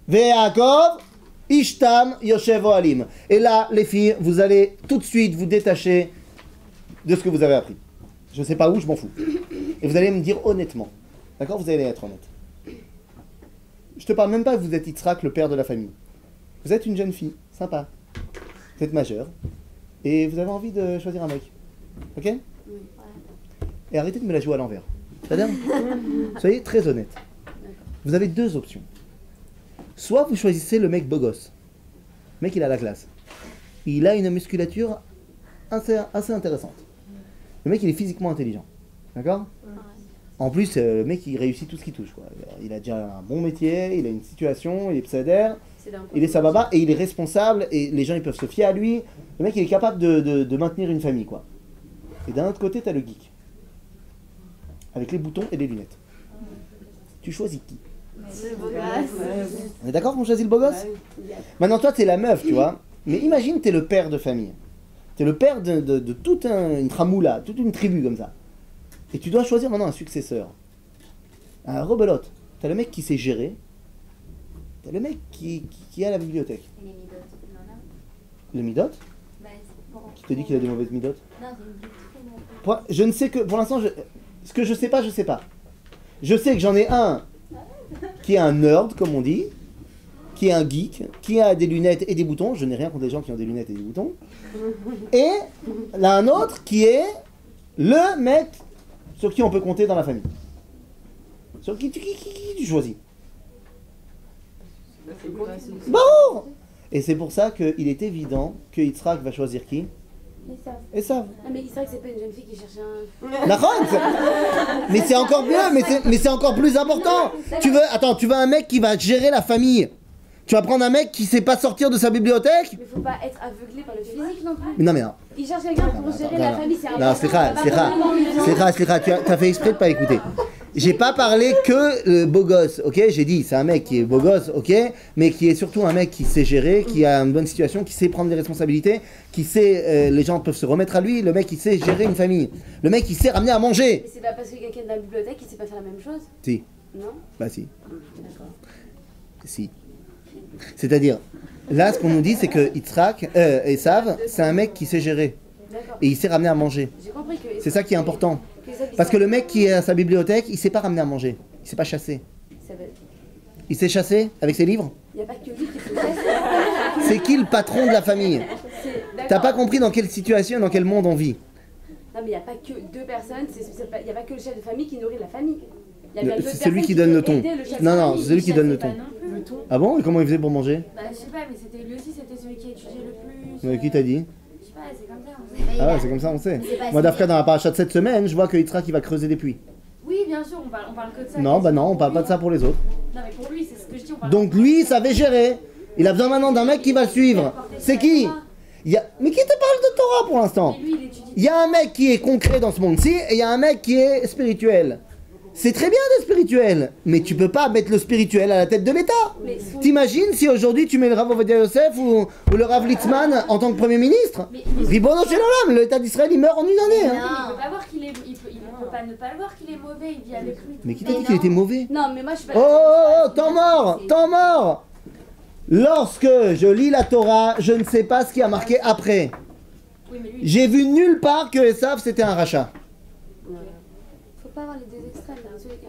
Ve Yaakov ish tam yoshev ohalim. Et là, les filles, vous allez tout de suite vous détacher de ce que vous avez appris. Je sais pas où, je m'en fous. Et vous allez me dire honnêtement. D'accord? Vous allez être honnête. Je te parle même pas que vous êtes Yitzhak, le père de la famille. Vous êtes une jeune fille, sympa. Vous êtes majeure. Et vous avez envie de choisir un mec. Ok? Oui. Et arrêtez de me la jouer à l'envers. C'est-à-dire, soyez très honnête. Vous avez deux options. Soit vous choisissez le mec beau gosse. Le mec, il a la classe. Il a une musculature assez intéressante. Le mec, il est physiquement intelligent. D'accord? En plus, le mec, il réussit tout ce qu'il touche, quoi. Il a déjà un bon métier, il a une situation, il est psader, il est sababa, et il est responsable, et les gens, ils peuvent se fier à lui. Le mec, il est capable de maintenir une famille, quoi. Et d'un autre côté, t'as le geek. Avec les boutons et les lunettes. Tu choisis qui? On est d'accord qu'on choisit le beau gosse? Maintenant, toi, t'es la meuf, tu vois. Mais imagine, t'es le père de famille. T'es le père de toute une tramoula, toute une tribu comme ça. Et tu dois choisir maintenant un successeur. Un rebelote. T'as le mec qui sait gérer. T'as le mec qui a la bibliothèque. Et les midotes, il en a? Le midot? Bah, c'est pour... Qui te dit qu'il a des mauvaises midotes? Non, c'est une vie très Je ne sais que, pour l'instant, ce que je sais pas, je sais pas. Je sais que j'en ai un qui est un nerd, comme on dit, qui est un geek, qui a des lunettes et des boutons. Je n'ai rien contre les gens qui ont des lunettes et des boutons. Et là, un autre qui est le mec sur qui on peut compter dans la famille. Sur qui tu choisis? Bon. Et c'est pour ça qu'il est évident que Yitzhak va choisir qui? Esav. Ah, mais c'est vrai que c'est pas une jeune fille qui cherche un. D'accord. Mais c'est encore mieux, mais c'est encore plus important. Tu veux un mec qui va gérer la famille. Tu vas prendre un mec qui sait pas sortir de sa bibliothèque? Mais faut pas être aveuglé par le physique non plus. Mais non mais non. Il cherche quelqu'un pour gérer la famille, c'est Non, Slicha, tu as fait exprès de pas écouter. J'ai pas parlé que beau gosse, ok? J'ai dit, c'est un mec qui est beau gosse, ok? Mais qui est surtout un mec qui sait gérer, qui a une bonne situation, qui sait prendre des responsabilités, qui sait, les gens peuvent se remettre à lui, le mec qui sait gérer une famille, le mec qui sait ramener à manger. Mais c'est pas parce que quelqu'un de la bibliothèque qui sait pas faire la même chose? Si. Non? Bah si. D'accord. Si. C'est-à-dire, là ce qu'on nous dit c'est que Yitzhak, Esav, c'est un mec qui sait gérer. D'accord. Et il sait ramener à manger. J'ai compris que. C'est ça qui est important. Parce que le mec qui est à sa bibliothèque, il sait pas ramener à manger. Il sait pas chasser. Ça veut... Il sait chasser avec ses livres? Il n'y a pas que lui qui peut chasser. C'est qui le patron de la famille? T'as pas compris dans quelle situation, dans quel monde on vit? Non mais il n'y a pas que deux personnes, il n'y a pas que le chef de famille qui nourrit la famille. Il y a bien d'autres C'est lui personnes qui donne le peuvent ton. aider le chef de Non, non, famille. c'est lui qui donne le ton. Ah bon? Et comment il faisait pour manger? Bah, je sais pas, mais c'était lui aussi, c'était celui qui étudiait le plus. Mais qui t'a dit? Je sais pas, c'est comme ça. On sait. Ah ouais, c'est comme ça, on sait. C'est pas Moi, si d'Afrique, bien. dans la paracha de cette semaine, je vois que Yitzhak il va creuser des puits. Oui, bien sûr, on parle que de ça. Non, bah non, on parle pas de ça pour les autres. Non, mais pour lui, c'est ce que je dis. On parle Donc lui, il savait gérer. Il a besoin maintenant d'un mec qui va le suivre. C'est qui? Mais qui te parle de Torah pour l'instant? Mais lui, il étudie. Il y a un mec qui est concret dans ce monde-ci et il y a un mec qui est spirituel. C'est très bien d'être spirituel, mais tu peux pas mettre le spirituel à la tête de l'État. Mais T'imagines si aujourd'hui tu mets le Rav Ovadia Yosef ou le Rav Litzman en tant que Premier ministre? Ribono Shel Olam, l'État d'Israël il meurt en une année. Hein. Il peut pas voir qu'il est. Il peut pas ne pas le voir qu'il est mauvais, il vit avec lui. Mais qui t'a dit qu'il était mauvais? Non mais moi je suis pas. Oh, temps mort. Lorsque je lis la Torah, je ne sais pas ce qui a marqué après. Oui, mais lui. J'ai vu nulle part que Esav c'était un rachat. Faut pas avoir les deux extrêmes dans tous les cas.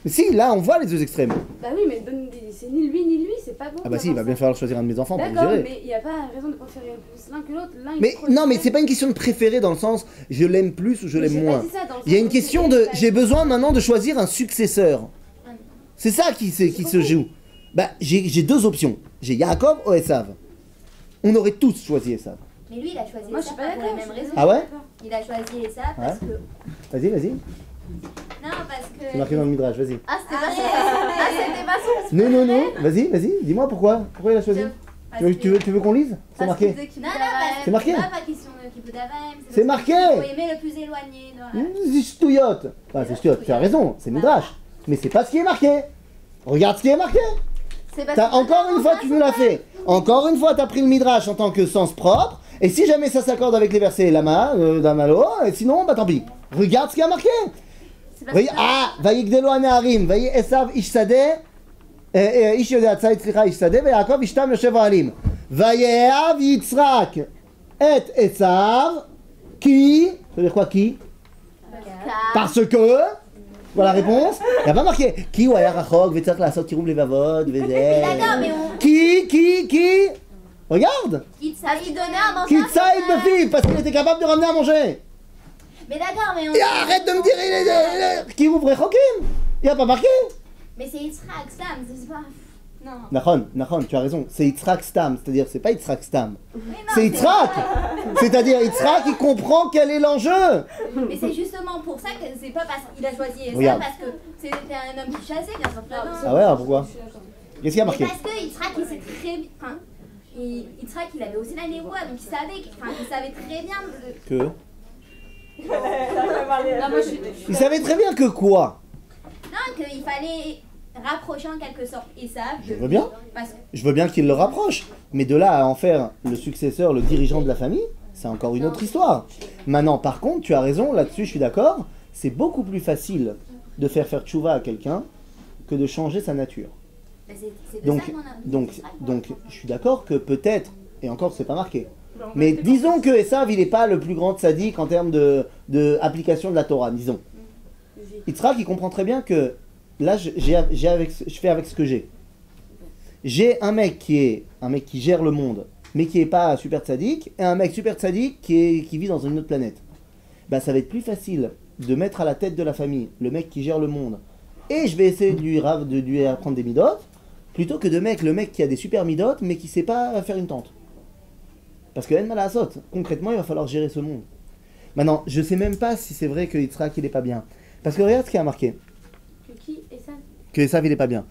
Mais si, là on voit les deux extrêmes. Bah oui mais c'est ni lui, c'est pas bon. Ah bah si, il va bien falloir choisir un de mes enfants pour le D'accord, gérer. mais il n'y a pas raison de préférer plus l'un que l'autre. L'un, il Mais est trop non, mais extrême. c'est pas une question de préférer dans le sens je l'aime plus ou je Mais l'aime j'ai pas moins. dit ça, dans le Il y a sens une où question c'est de extrême. j'ai besoin maintenant de choisir un successeur. C'est ça qui se joue. Bah j'ai deux options. J'ai Yaakov ou Esav. On aurait tous choisi Esav. Mais lui, il a choisi Moi je ça suis pas pour les d'accord. mêmes raisons. Ah ouais? Il a choisi ça parce que. Vas-y. Non, parce que. C'est marqué dans le midrash, vas-y. Ah, c'était pas son. Ah, c'était pas son. Non. Vas-y. Dis-moi pourquoi. Pourquoi il a choisi? Tu veux qu'on lise? C'est marqué. Non, parce C'est marqué? que pas question de Kibbutz Avim, C'est marqué. Il faut aimer le plus éloigné. C'est ch'touillotte. Enfin, c'est ch'touillotte, tu as raison, c'est midrash. Mais c'est pas ce qui est marqué. Regarde ce qui est marqué. C'est parce T'as, que encore une fois, tu nous l'as fait. Encore une fois, tu as pris le midrash en tant que sens propre. Et si jamais ça s'accorde avec les versets Lama, d'Amalo, et sinon, bah tant pis. Regarde ce qui a marqué. Vayigdelo Anaharim, Vayi Esav Ishsadeh, Ish Yodat Tzait Slicha Ishsadeh, Yaakov Ishtam Yoshev Alim. Vayehav Yitzrak et Esav, qui. Ça veut dire quoi, qui? Parce que. Voilà la réponse. Il n'y a pas marqué qui ou Ayarachok, Vetzach la sortir les vavod, D'accord, mais on. Qui regarde. Parce qu'il donnait à manger. Qui tsaïd Befiv, parce qu'il était capable de ramener à manger. Mais d'accord, mais on. Et arrête de me dire qui ouvre Chokim. Il n'y a pas marqué. Mais c'est Yitzhak, Sam, c'est pas. Non. Nahon, tu as raison. C'est Yitzhak Stam, c'est-à-dire c'est pas Yitzhak Stam. Mais non, C'est Yitzhak. C'est-à-dire Yitzhak il comprend quel est l'enjeu. Mais c'est justement pour ça que c'est pas parce qu'il a choisi ça, Regarde. parce que c'était un homme qui chassait, bien sûr. Ah ouais, alors pourquoi? Qu'est-ce qu'il y a Mais marqué? parce que Yitzhak, il sait très bien. Enfin, Yitzhak, il avait aussi la névoie, donc il savait très bien. Que Non, moi je suis. il savait très bien que quoi? Non, qu'il fallait rapprocher en quelque sorte Esav. Je veux bien. Parce que. Je veux bien qu'il le rapproche, mais de là à en faire le successeur, le dirigeant de la famille, c'est encore une autre histoire. Maintenant, par contre, tu as raison, là-dessus je suis d'accord, c'est beaucoup plus facile de faire tchouva à quelqu'un que de changer sa nature. C'est de Donc, ça qu'on a. donc, je suis d'accord que peut-être, et encore c'est pas marqué, mais disons que Esav il n'est pas le plus grand tzaddik en termes de application de la Torah, disons. Yitzhak il comprend très bien que là je fais avec ce que j'ai. J'ai un mec qui gère le monde, mais qui est pas super tzaddik, et un mec super tzaddik qui vit dans une autre planète. Bah ça va être plus facile de mettre à la tête de la famille le mec qui gère le monde et je vais essayer de lui apprendre des midotes, plutôt que le mec qui a des super midotes, mais qui sait pas faire une tente. Parce que, mal à la saute, concrètement, il va falloir gérer ce monde. Maintenant, je sais même pas si c'est vrai que Yitzhak, il est pas bien. Parce que regarde ce qu'il y a marqué. Que qui Esav? Que Esav, il est pas bien.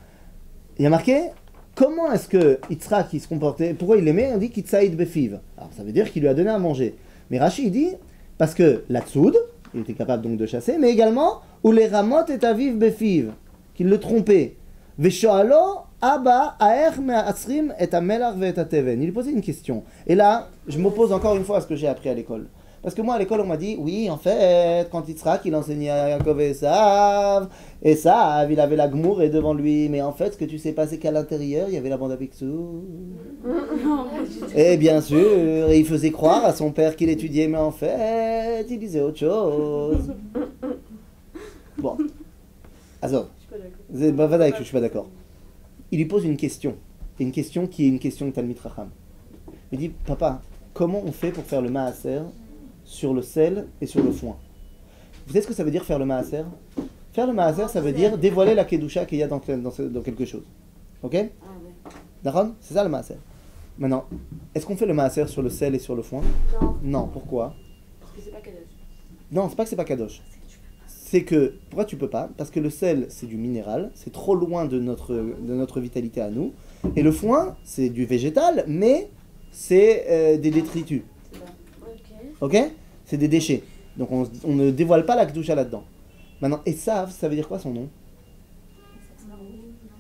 Il y a marqué, comment est-ce que Yitzhak, il se comportait, pourquoi il l'aimait? On dit qu'Itzaïd befiv. Alors, ça veut dire qu'il lui a donné à manger. Mais Rashi, il dit, parce que la tsoud, il était capable donc de chasser, mais également, ou les ramot et aviv befiv, qu'il le trompait. Veshoalo, Abba, Aer, Me'asrim, et Amelar, ve et Ateven. Il lui posait une question. Et là, je m'oppose encore une fois à ce que j'ai appris à l'école. Parce que moi, à l'école, on m'a dit, oui, en fait, quand Yitzhak, il enseignait à Yaakov et Esav, il avait la gmour et devant lui. Mais en fait, ce que tu sais pas, c'est qu'à l'intérieur, il y avait la bande à Picsou. Et bien sûr, il faisait croire à son père qu'il étudiait, mais en fait, il disait autre chose. Bon. Azov. Je suis pas d'accord. Il lui pose une question. Et une question qui est une question de Talmid Racham. Il dit, papa, comment on fait pour faire le maaser sur le sel et sur le foin? Vous savez ce que ça veut dire faire le maaser? Faire le maaser, ça veut dire dévoiler la kedusha qu'il y a dans quelque chose. Ok? D'accord? C'est ça le maaser. Maintenant, est-ce qu'on fait le maaser sur le sel et sur le foin? Non. Non, pourquoi? Parce que c'est pas kadosh. Non, c'est pas que c'est pas kadosh. C'est que, pourquoi tu peux pas? Parce que le sel, c'est du minéral, c'est trop loin de notre vitalité à nous. Et le foin, c'est du végétal, mais c'est des détritus. Ok? C'est des déchets. Donc on ne dévoile pas la kedusha là-dedans. Maintenant, Esav, ça veut dire quoi son nom?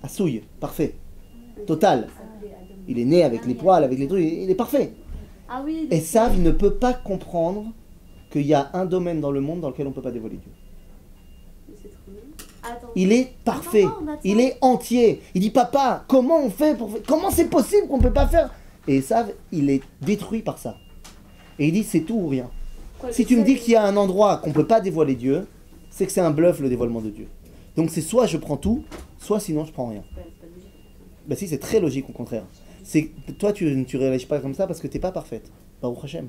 Assouille, parfait. Total. Il est né avec les poils, avec les trucs, il est parfait. Ah oui. Esav, il ne peut pas comprendre qu'il y a un domaine dans le monde dans lequel on ne peut pas dévoiler Dieu. Attends. Il est parfait, Attends. il est entier. Il dit, papa, comment on fait pour... Comment c'est possible qu'on ne peut pas faire? Et Esav, il est détruit par ça. Et il dit, c'est tout ou rien. Si tu me dis qu'il y a un endroit qu'on ne peut pas dévoiler Dieu, c'est que c'est un bluff le dévoilement de Dieu. Donc c'est soit je prends tout, soit sinon je prends rien. Ben si, c'est très logique au contraire. C'est, toi tu réagis pas comme ça parce que tu n'es pas parfaite. Baruch Hashem.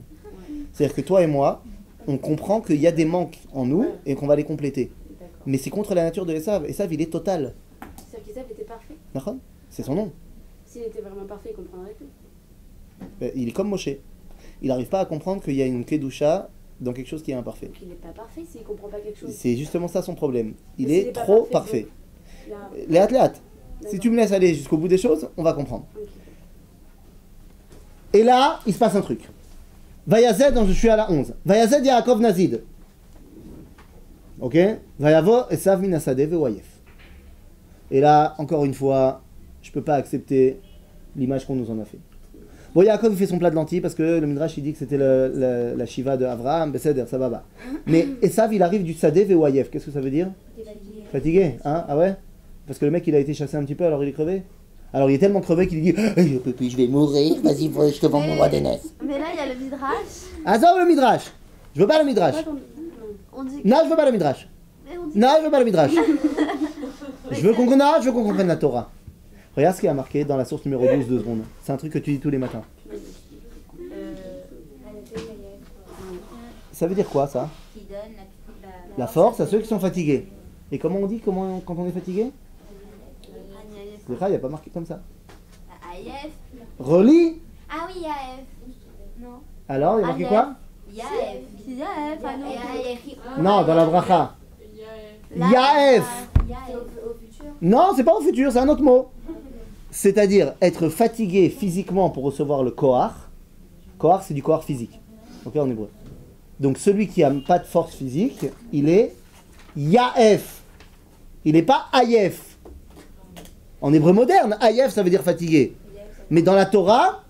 C'est-à-dire que toi et moi, on comprend qu'il y a des manques en nous et qu'on va les compléter. Mais c'est contre la nature de Esav. Esav, il est total. C'est-à-dire qu'Esav était parfait. D'accord? C'est son nom. S'il était vraiment parfait, il comprendrait tout. Ben, il est comme Moshe. Il n'arrive pas à comprendre qu'il y a une kedusha dans quelque chose qui est imparfait. Donc il n'est pas parfait s'il ne comprend pas quelque chose. C'est justement ça son problème. Il Mais est s'il est pas trop parfait, parfait. Léat. Si tu me laisses aller jusqu'au bout des choses, on va comprendre. Ok. Et là, il se passe un truc. Vayazed, je suis à la 11. Vayazed Yaakov Nazid. Ok? Vayavo Esav Minasade Vewayef. Et là, encore une fois, je peux pas accepter l'image qu'on nous en a fait. Bon, Yaakov il fait son plat de lentilles parce que le Midrash il dit que c'était la Shiva de Avraham, Beseder, ça va. Mais Esav il arrive du Sadeh Vewayef. Qu'est-ce que ça veut dire? Fatigué, hein? Ah ouais? Parce que le mec il a été chassé un petit peu alors il est crevé? Alors il est tellement crevé qu'il dit je peux plus, je vais mourir, vas-y, je te vends mon roi d'aînesse. Mais là, il y a le Midrash. Attends le Midrash. Je veux pas le Midrash. On dit que... Non, je veux pas le Midrash. Mais on dit Non, je veux pas le Midrash. je veux qu'on comprenne la Torah. Regarde ce qui est marqué dans la source numéro 12 de secondes. C'est un truc que tu dis tous les matins. Ça veut dire quoi ça? Qui donne La force à ceux qui sont fatigués. Et comment on dit quand on est fatigué? Il n'y a pas marqué comme ça. Aïef. Relis. Ah oui, Yaef. Non. Alors, il y a marqué quoi? Yaef. Qui Yaef, ah non. Non, dans la bracha. Il y a Yaef. Yaef. Au futur. Non, c'est pas au futur, c'est un autre mot. C'est-à-dire être fatigué physiquement pour recevoir le kohar. Kohar, c'est du kohar physique. Ok, en hébreu. Donc celui qui n'a pas de force physique, il est Yaef. Il n'est pas Ayef. En hébreu moderne, Ayef, ça veut dire fatigué. Mais dans la Torah,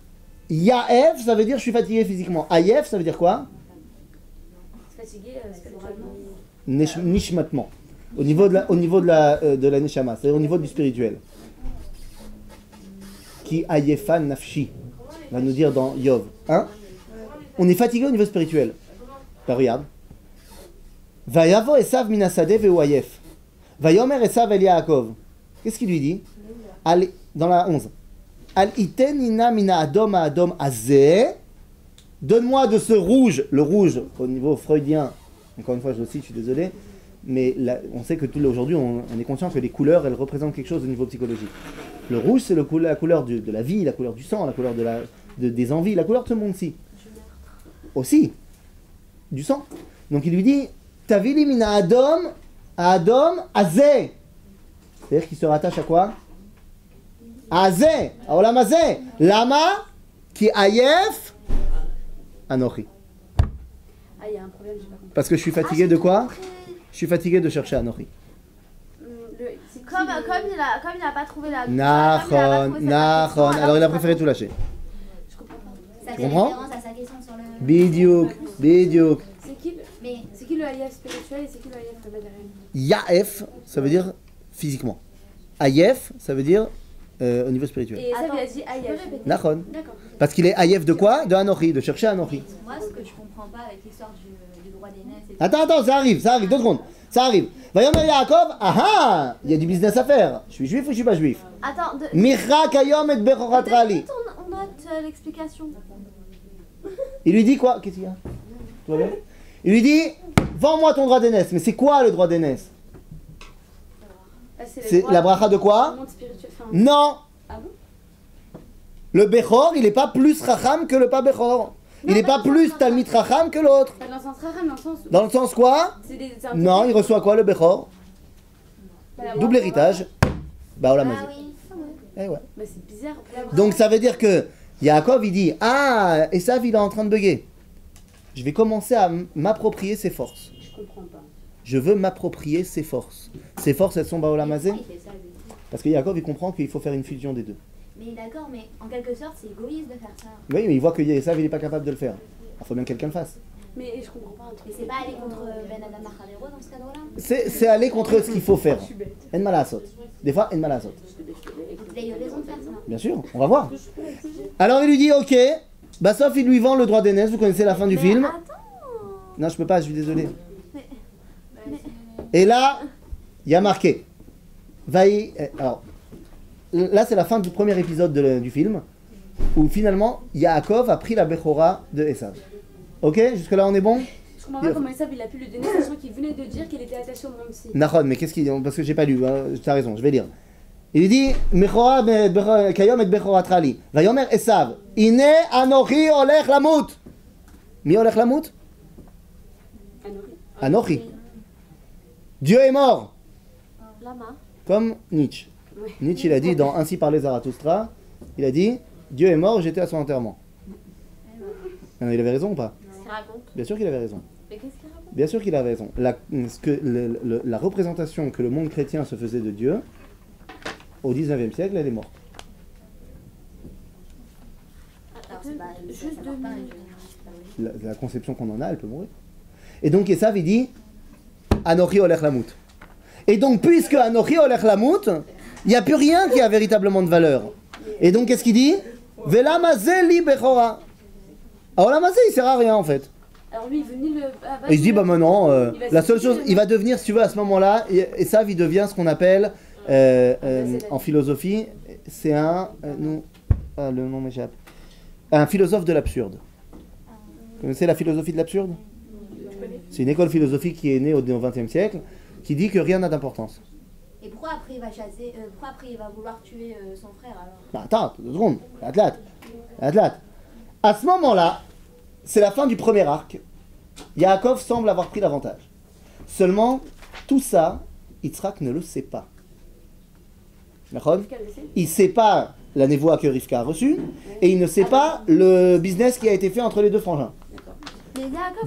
Yaef, ça veut dire je suis fatigué physiquement. Ayef, ça veut dire quoi? Fatigué, spirituellement. Nishmatman. Au niveau de la neshama, c'est-à-dire au niveau du spirituel. Qui ayefan nafshi, va nous dire dans Yov. Hein? On est fatigué au niveau spirituel. Ben regarde. Vayavo Esav minasade ve'oyef. Vayomer Esav el Yaakov. Qu'est-ce qu'il lui dit? Dans la 11. Al itenina mina adom adom azeh. Donne-moi de ce rouge. Le rouge, au niveau freudien, encore une fois je le cite, je suis désolé. mais on sait que aujourd'hui, on est conscient que les couleurs, elles représentent quelque chose au niveau psychologique. Le rouge, c'est la couleur de la vie, la couleur du sang, la couleur des envies, la couleur de ce monde-ci. Aussi, du sang. Donc il lui dit, Tavili mina Adom, Azé. C'est-à-dire qu'il se rattache à quoi? Azé, à Olam Azé. Lama, qui ayef, Anochi. Ah, il y a un problème, j'ai pas compris. Parce que je suis fatigué de quoi? Je suis fatigué de chercher Anochi. Comme il a pas trouvé la... Nachon. Alors il a préféré tout lâcher. Je comprends pas. Ça Tu fait comprends? référence à sa question sur le... Bidiouk. C'est qui le Aliyah spirituel et c'est qui le Aliyah matériel? Yaef, ça veut dire physiquement. Ayef, ça veut dire au niveau spirituel. Et ça, il a dit Ayef. Nachon. D'accord. Parce qu'il est Ayef de quoi? De Anochi, de chercher Anochi. Moi, ce que je comprends pas avec l'histoire du droit d'aînesse et tout. Attends, ça arrive, 2 secondes. Ça arrive. Vayomer Yaakov, il y a du business à faire. Je suis juif ou je suis pas juif? Attends, Michra kayom et bechorat rali. on note l'explication. Il lui dit quoi? Qu'est-ce qu'il y a? Tout va bien? Il lui dit, vends-moi ton droit d'aînesse. Mais c'est quoi le droit d'aînesse? C'est la bracha de quoi? Non. Ah bon? Le Bechor, il n'est pas plus Racham que le pas Bechor. Il n'est pas plus Talmid Racham que l'autre. Dans le sens Raham, dans le sens où... Dans le sens quoi? Non, il reçoit quoi le Bechor? Double héritage. Bah, Olam Ah Hazé. oui. Eh ouais. Bah c'est bizarre. Donc ça veut dire que Yaakov il dit, ah, Esav il est en train de bugger. Je vais commencer à m'approprier ses forces. Je comprends pas. Je veux m'approprier ses forces. Ses forces, elles sont Baolam Hazé. Il fait ça, lui. Parce que Yaakov il comprend qu'il faut faire une fusion des deux. Mais d'accord, mais en quelque sorte, c'est égoïste de faire ça. Oui, mais il voit que Esav il n'est pas capable de le faire. Il faut bien que quelqu'un le fasse. Mais je comprends pas un Mais truc. c'est pas aller contre Ben Adam Machalero dans ce cadre-là. C'est aller contre ce qu'il faut faire. En malasot. Des fois, en malasot. Il a eu raison de faire ça. Bien sûr, on va voir. Alors il lui dit, ok. Bah sauf il lui vend le droit d'aînesse, vous connaissez la fin du film. Non, je peux pas, je suis désolé. Et là, il y a marqué. Alors, là c'est la fin du premier épisode du film, où finalement, Yaakov a pris la Bechora de Esav. Ok, jusque là on est bon? Je comprends pas comment Esav il a pu le donner, sachant qu'il venait de dire qu'il était attaché au monde-ci. Nachon, mais qu'est-ce qu'il dit? Parce que j'ai pas lu, hein, t'as raison, je vais lire. Il dit, Mechora kayom et Bechorat rali. Vayomer Esav, Ine anochi olech lamut. Mi olech lamut? Anochi. Dieu est mort. Lama. Comme Nietzsche. Nietzsche, il a dit dans Ainsi parlait Zarathustra, il a dit, Dieu est mort, j'étais à son enterrement. Non, il avait raison ou pas? Qu'est-ce qu'il raconte? Bien sûr qu'il avait raison. Mais qu'est-ce qu'il raconte? Bien sûr qu'il avait raison. La représentation que le monde chrétien se faisait de Dieu, au 19e siècle, elle est morte. Alors, c'est pas Juste ça deux meurt pas, minutes. je veux dire. La conception qu'on en a, elle peut mourir. Et donc Esav, il dit, Anochi olech lamut. Et donc, puisque Anochi olech lamut, il n'y a plus rien qui a véritablement de valeur. Et donc, qu'est-ce qu'il dit? Velamazé li bechora. Alors, Lamazé, il sert à rien en fait. Alors lui, il venait le... Et il se dit, bah maintenant, la seule chose, il va devenir, si tu veux, à ce moment-là, Esav, il devient ce qu'on appelle, en philosophie, c'est le nom m'échappe, un philosophe de l'absurde. Vous connaissez la philosophie de l'absurde? C'est une école philosophique qui est née au XXe siècle, qui dit que rien n'a d'importance. Et pourquoi après il va chasser, pourquoi après il va vouloir tuer son frère alors? Bah, attends, 2 secondes, athlète. À ce moment-là, c'est la fin du premier arc. Yaakov semble avoir pris l'avantage. Seulement, tout ça, Yitzhak ne le sait pas. D'accord? Il ne sait pas la névoie que Rivka a reçue, et il ne sait pas le business qui a été fait entre les deux frangins.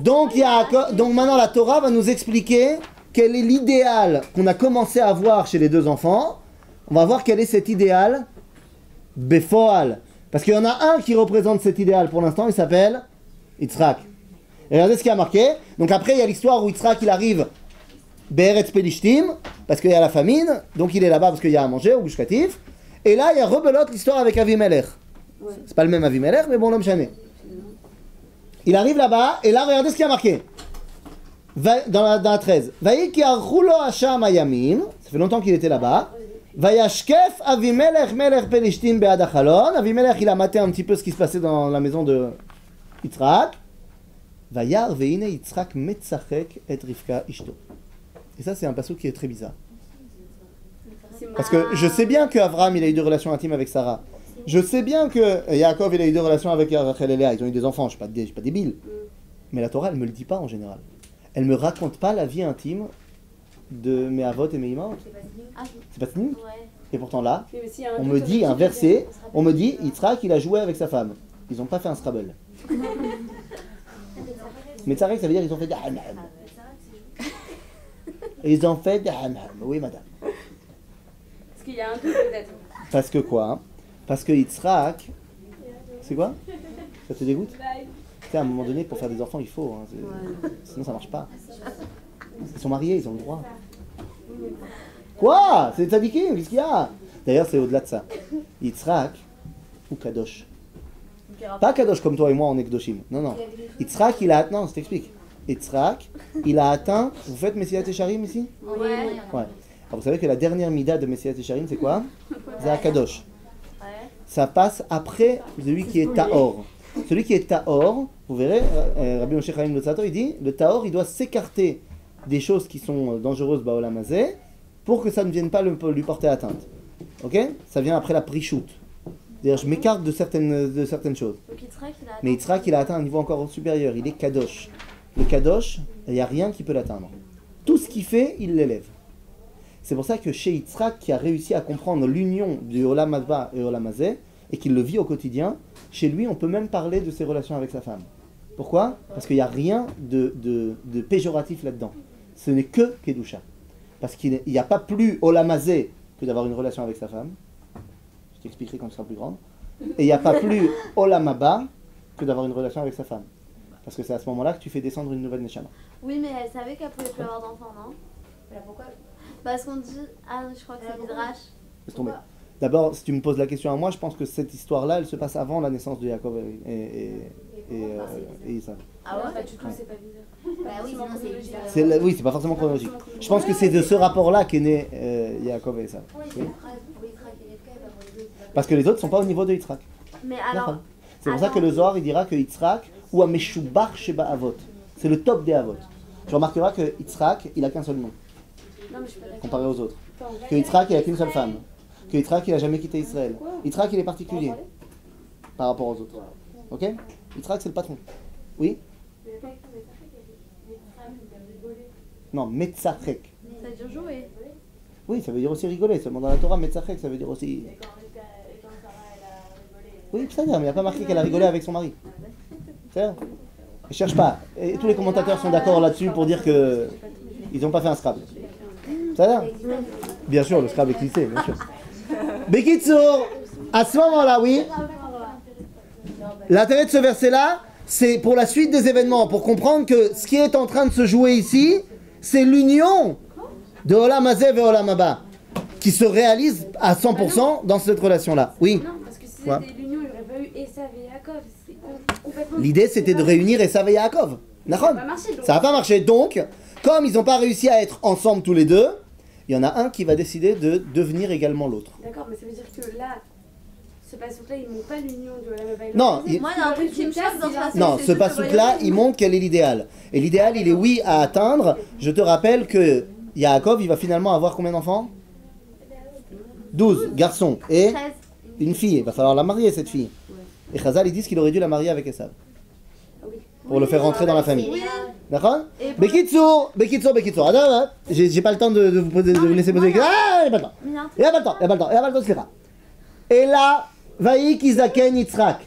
Donc maintenant la Torah va nous expliquer quel est l'idéal qu'on a commencé à voir chez les deux enfants. On va voir quel est cet idéal Befoal. Parce qu'il y en a un qui représente cet idéal pour l'instant, il s'appelle Yitzhak. Et regardez ce qu'il y a marqué. Donc après il y a l'histoire où Yitzhak il arrive Be'eretz Pelishtim, parce qu'il y a la famine, donc il est là-bas parce qu'il y a à manger au Gush Katif. Et là il y a rebelote l'histoire avec Avimelech. C'est pas le même Avimelech, mais bon, l'homme chané. Il arrive là-bas, et là, regardez ce qu'il y a marqué. Dans la 13. Vaïki archulo hasham ayamim. Ça fait longtemps qu'il était là-bas. Vayashkef Avimelech melech pelishtim be'ad hachalon. Avimelech, il a maté un petit peu ce qui se passait dans la maison de Yitzhak. Vayar ve'ine Yitzhak metzachek et Rivka ishto. Et ça, c'est un passouk qui est très bizarre. C'est Parce que je sais bien que Avraham, il a eu des relations intimes avec Sarah. Je sais bien que Yaakov, il a eu des relations avec Rachel et Léa. Ils ont eu des enfants, je ne suis pas débile. Mais la Torah, elle ne me le dit pas en général. Elle ne me raconte pas la vie intime de mes avot et mes imams. C'est pas Tzniut. Ouais. Et pourtant là, Oui, mais s'il y a un on doute me sur dit le un sujet, verset, on se rappelle. on me dit Yitzhak, il a joué avec sa femme. Ils n'ont pas fait un Scrabble. Mais Tzarek, ça veut dire ils ont fait des hamham. Ils ont fait des hamham. Oui, madame. Parce qu'il y a un doute peut-être. Parce que quoi hein? Parce que Yitzhak. C'est quoi? Ça te dégoûte? Tu sais, à un moment donné, pour faire des enfants, il faut. Hein, sinon, ça marche pas. Ils sont mariés, ils ont le droit. Quoi? C'est tzadikim, qu'est-ce qu'il y a? D'ailleurs, c'est au-delà de ça. Yitzhak ou Kadosh. Pas Kadosh comme toi et moi, on est Kedoshim. Non, non. Yitzhak, il a... Non, je t'explique. Yitzhak, il a atteint... Vous faites Messilat Yesharim ici? Ouais. Ouais. Alors, vous savez que la dernière mida de Messilat Yesharim, c'est quoi? C'est à Kadosh. Ouais. Ça passe après celui qui est Tahor. Celui qui est Tahor, vous verrez, Rabbi Moshe Chaim Lotzato, il dit, le Tahor, il doit s'écarter des choses qui sont dangereuses Baolam Hazeh pour que ça ne vienne pas lui porter atteinte. Ok? Ça vient après la prichout. C'est-à-dire, je m'écarte de certaines choses. Donc Yitzhak, il a Mais Yitzhak, il a atteint un niveau encore supérieur. Il est Kadosh. Le Kadosh, il n'y a rien qui peut l'atteindre. Tout ce qu'il fait, il l'élève. C'est pour ça que chez Yitzhak, qui a réussi à comprendre l'union du Olam Haba et Olam Hazeh, et qu'il le vit au quotidien, chez lui, on peut même parler de ses relations avec sa femme. Pourquoi? Parce qu'il n'y a rien de péjoratif là-dedans. Ce n'est que Kedusha. Parce qu'il n'y a pas plus Olam Hazeh que d'avoir une relation avec sa femme. Je t'expliquerai quand tu seras plus grande. Et il n'y a pas plus Olam Haba que d'avoir une relation avec sa femme. Parce que c'est à ce moment-là que tu fais descendre une nouvelle Neshama. Oui, mais elle savait qu'elle pouvait plus avoir d'enfants, non? Pourquoi? Parce qu'on dit. Ah, je crois que c'est Midrash. Laisse tomber. D'abord, si tu me poses la question à moi, je pense que cette histoire-là, elle se passe avant la naissance de Yaakov et Isaac. Ah ouais? Pas du tout, c'est pas bizarre. Bah oui, sinon c'est bizarre. Oui, c'est pas forcément chronologique. Je pense que c'est de ce rapport-là qu'est né Yaakov et Isaac. Oui. Parce que les autres ne sont pas au niveau de Yitzhak. Mais alors. C'est pour ça que le Zohar il dira que Yitzhak ou Ameshubach Sheba Avot. C'est le top des Avot. Tu remarqueras que Yitzhak, il a qu'un seul nom, Non, mais je suis pas d'accord. comparé aux autres. Que Yitzhak, il a qu'une seule femme. Que Yitzhak, il a jamais quitté Israël. Yitzhak, il est particulier par rapport aux autres. Ok? Yitzhak, c'est le patron. Oui? Non, Metzachek. Ça veut dire jouer. Oui, ça veut dire aussi rigoler. Seulement dans la Torah, Metzachek, ça veut dire aussi... Oui, c'est-à-dire, mais il n'y a pas marqué qu'elle a rigolé avec son mari. C'est-à-dire, ne cherche pas. Et tous les commentateurs sont d'accord là-dessus pour dire que ils n'ont pas fait un Scrabble. C'est-à-dire, bien sûr, le Scrabble existait, bien sûr. Bekitsour, à ce moment-là, oui. L'intérêt de ce verset-là, c'est pour la suite des événements, pour comprendre que ce qui est en train de se jouer ici, c'est l'union de Olam Hazeh et Olam Haba, qui se réalise à 100% dans cette relation-là. Oui. Non, parce que si Quoi? c'était l'union, il n'y aurait pas eu Esav et Yaakov. C'est complètement. L'idée, c'était de réunir Esav et Yaakov. D'accord? Ça n'a pas marché, donc. Ça n'a pas marché. Donc, comme ils n'ont pas réussi à être ensemble tous les deux, il y en a un qui va décider de devenir également l'autre. D'accord, mais ça veut dire que là, ce passouk-là, ils n'ont pas l'union de Olam Haba et Olam Non, Hazeh. Moi, il y a un truc qui me choque dans ce passage. non, ce passouk-là, il montre quel est l'idéal. Et l'idéal, il est oui à atteindre. Je te rappelle que Yaakov, il va finalement avoir combien d'enfants? 12 garçons et 13. une fille. Il va falloir la marier, cette fille. Et Chazal, ils disent qu'il aurait dû la marier avec Esav. Pour le faire rentrer dans la famille. Oui. D'accord? Et pour- Bekitsour. Attends, j'ai pas le temps de vous laisser poser des questions. Ah, il n'y a pas le temps. Il y a un Il n'y a pas le temps, Slicha. Et là, Vaïk Izaken Yitzhak.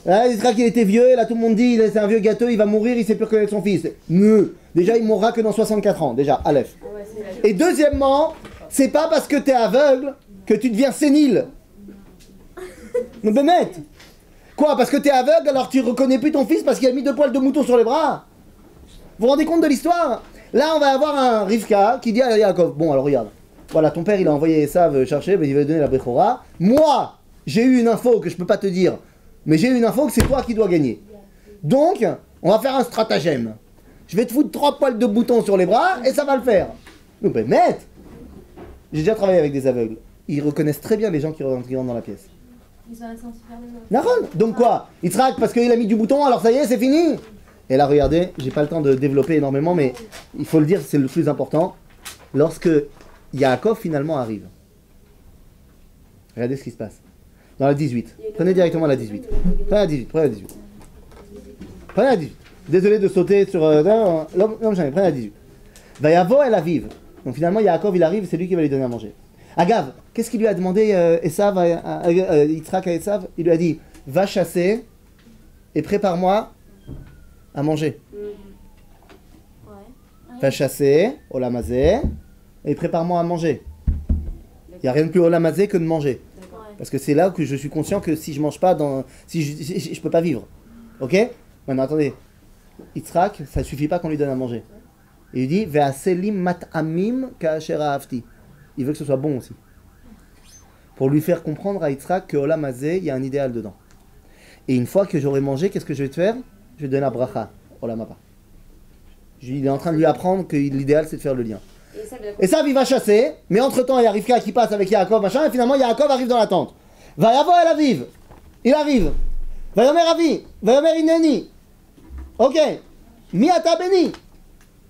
Là, Yitzhak, il était vieux, et là tout le monde dit, c'est un vieux gâteux, il va mourir, il sait plus reconnaître son fils. Déjà, il mourra que dans 64 ans, déjà, Aleph. Ah ouais, c'est la- Et deuxièmement, c'est pas parce que t'es aveugle que tu deviens sénile. Mais Bennett. Quoi? Parce que t'es aveugle, alors tu reconnais plus ton fils parce qu'il a mis 2 poils de mouton sur les bras? Vous vous rendez compte de l'histoire? Là, on va avoir un Rivka qui dit à Yaakov, bon, alors regarde, voilà, ton père, il a envoyé Esav chercher, mais il va lui donner la Bechora. Moi, j'ai eu une info que je peux pas te dire, mais j'ai eu une info que c'est toi qui dois gagner. Donc, on va faire un stratagème. Je vais te foutre 3 poils de mouton sur les bras et ça va le faire. Nous, ben, mette. J'ai déjà travaillé avec des aveugles. Ils reconnaissent très bien les gens qui rentrent dans la pièce. Ils ont un sens super mémoire. Naron. Donc quoi? Yitzhak, parce qu'il a mis du bouton, alors ça y est, c'est fini? Et là, regardez, j'ai pas le temps de développer énormément, mais il faut le dire, c'est le plus important. Lorsque Yaakov finalement arrive, regardez ce qui se passe. Dans la 18. Prenez directement la 18. Prenez la 18. Prenez la 18. Prenez la 18. Désolé de sauter sur... l'homme jamais. Prenez la 18. Vayavo el aviv. Donc finalement, Yaakov, il arrive, c'est lui qui va lui donner à manger. Agav, qu'est-ce qu'il lui a demandé Esav, Yitzhak à Esav? Il lui a dit, va chasser et prépare-moi à manger. Va chasser, olamazé, et prépare-moi à manger. Il n'y a rien de plus olamazé que de manger. Parce que c'est là que je suis conscient que si je mange pas, si je peux pas vivre. Ok? Maintenant attendez. Yitzhak, ça suffit pas qu'on lui donne à manger. Et il dit, ve'aselim mat'amim ka'asher ahavti. Il veut que ce soit bon aussi. Pour lui faire comprendre à Yitzhak que olamazé, il y a un idéal dedans. Et une fois que j'aurai mangé, qu'est-ce que je vais te faire? Je vais te donner la bracha, olamaba. Il est en train de lui apprendre que l'idéal c'est de faire le lien. Et ça, il va chasser, mais entre-temps, il y a Rivka qui passe avec Yaakov, machin, et finalement, Yaakov arrive dans la tente. Va yavo el aviv. Il arrive. Va yomer avi. Va yomer ineni. Ok. Mi ata beni.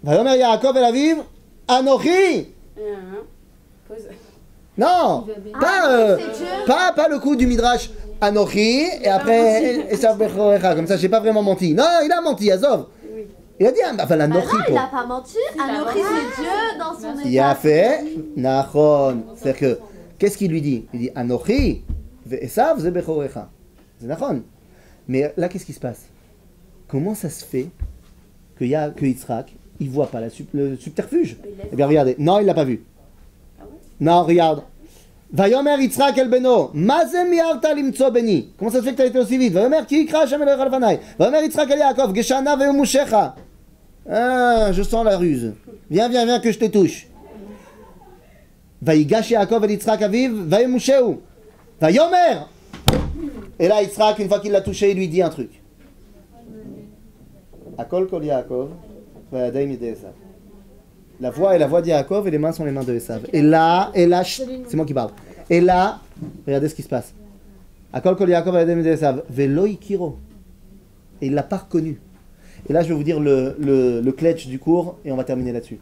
Va yomer Yaakov el aviv. Anochi. Non. Pas le coup du midrash. Anochi, et après, Esav bechorecha. Comme ça, j'ai pas vraiment menti. Non, il a menti, Azov. Il a dit, enfin la Nochi. Non, il n'a pas menti. Anochi, c'est Dieu dans son état. Il a fait Nachon. C'est-à-dire que, qu'est-ce qu'il lui dit? Il dit Anochi, ve'esav ze bechorecha. C'est Nachon. Mais là, qu'est-ce qui se passe? Comment ça se fait que Yitzhak, il voit pas le subterfuge? Eh bien, regardez. Non, il l'a pas vu. Non, regarde. Vayomer Yitzhak el beno, maze miarta limtso beni. Comment ça se fait que tu as été aussi vite? Vayomer ki ikra Hashem elech alvanai. Vayomer Yitzhak el Yaakov, geshana ve'umushecha. Ah, je sens la ruse. Viens que je te touche. Vayigash Yaakov el Yitzhak aviv, vayemusheu. Vayomer. Et là, Yitzhak, une fois qu'il l'a touché, il lui dit un truc. Akol kol Yaakov, vayadaim yedei Esav. La voix est la voix d'Yaakov et les mains sont les mains de Esav. Et là, c'est moi qui parle. Et là, regardez ce qui se passe. Akol kol Yaakov vayadaim yedei Esav, velo ikiro. Et il l'a pas reconnu. Et là, je vais vous dire le kletch du cours et on va terminer là-dessus.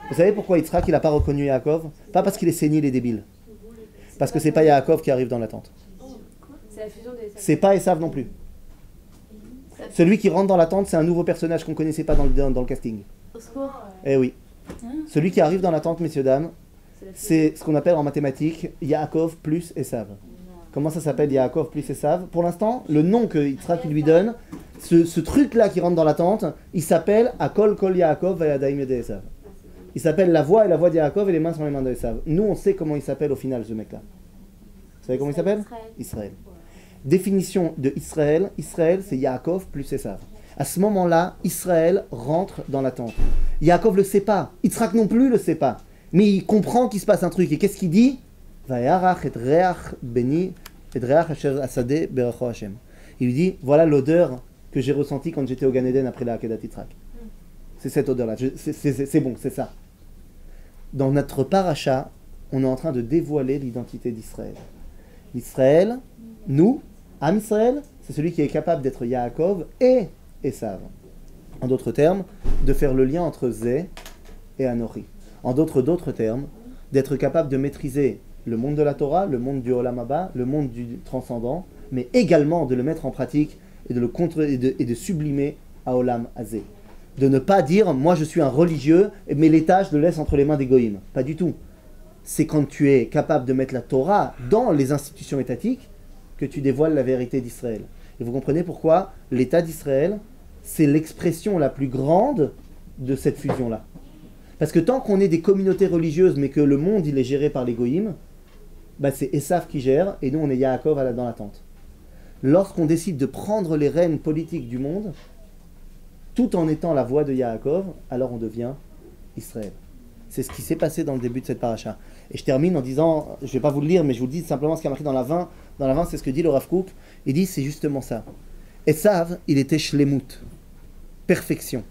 Vous savez pourquoi Yitzhak il n'a pas reconnu Yaakov? Pas parce qu'il est sénile et débile. Parce que c'est pas Yaakov qui arrive dans la tente. C'est pas Esav non plus. Celui qui rentre dans la tente, c'est un nouveau personnage qu'on connaissait pas dans le casting. Au secours. Eh oui. Celui qui arrive dans la tente, messieurs, dames, c'est ce qu'on appelle en mathématiques Yaakov plus Esav. Comment ça s'appelle Yaakov plus Esav? Pour l'instant, le nom que Yitzhak lui donne, ce truc-là qui rentre dans la tente, il s'appelle Akol Kol Yaakov Vayadaim Yedei Esav. Il s'appelle la voix et la voix de Yaakov et les mains sont les mains de Esav. Nous, on sait comment il s'appelle au final, ce mec-là. Vous savez comment il s'appelle? Israël. Définition de Israël. Israël, c'est Yaakov plus Esav. À ce moment-là, Israël rentre dans la tente. Yaakov le sait pas. Yitzhak non plus le sait pas. Mais il comprend qu'il se passe un truc. Et qu'est-ce qu'il dit? Vayarach et reach beni et reach asher asadeh beracho Hashem. Il lui dit, voilà l'odeur que j'ai ressentie quand j'étais au Gan Eden après la Akedat Yitzhak. C'est cette odeur-là. C'est bon, c'est ça. Dans notre paracha, on est en train de dévoiler l'identité d'Israël. Israël, nous, Am Israël, c'est celui qui est capable d'être Yaakov et Esav. En d'autres termes, de faire le lien entre Zé et Anochi. En d'autres termes, d'être capable de maîtriser le monde de la Torah, le monde du Olam Haba, le monde du transcendant, mais également de le mettre en pratique et de sublimer à Olam Hazé. De ne pas dire, moi je suis un religieux, mais l'État je le laisse entre les mains des goïms. Pas du tout. C'est quand tu es capable de mettre la Torah dans les institutions étatiques que tu dévoiles la vérité d'Israël. Et vous comprenez pourquoi l'État d'Israël, c'est l'expression la plus grande de cette fusion-là. Parce que tant qu'on est des communautés religieuses, mais que le monde il est géré par les goïms, bah c'est Esav qui gère, et nous on est Yaakov dans la tente. Lorsqu'on décide de prendre les rênes politiques du monde, tout en étant la voix de Yaakov, alors on devient Israël. C'est ce qui s'est passé dans le début de cette paracha. Et je termine en disant, je ne vais pas vous le lire, mais je vous le dis simplement ce qui a marqué dans la 20. Dans la 20, c'est ce que dit le Rav Kook. Il dit, c'est justement ça. Esav, il était shlemut, perfection.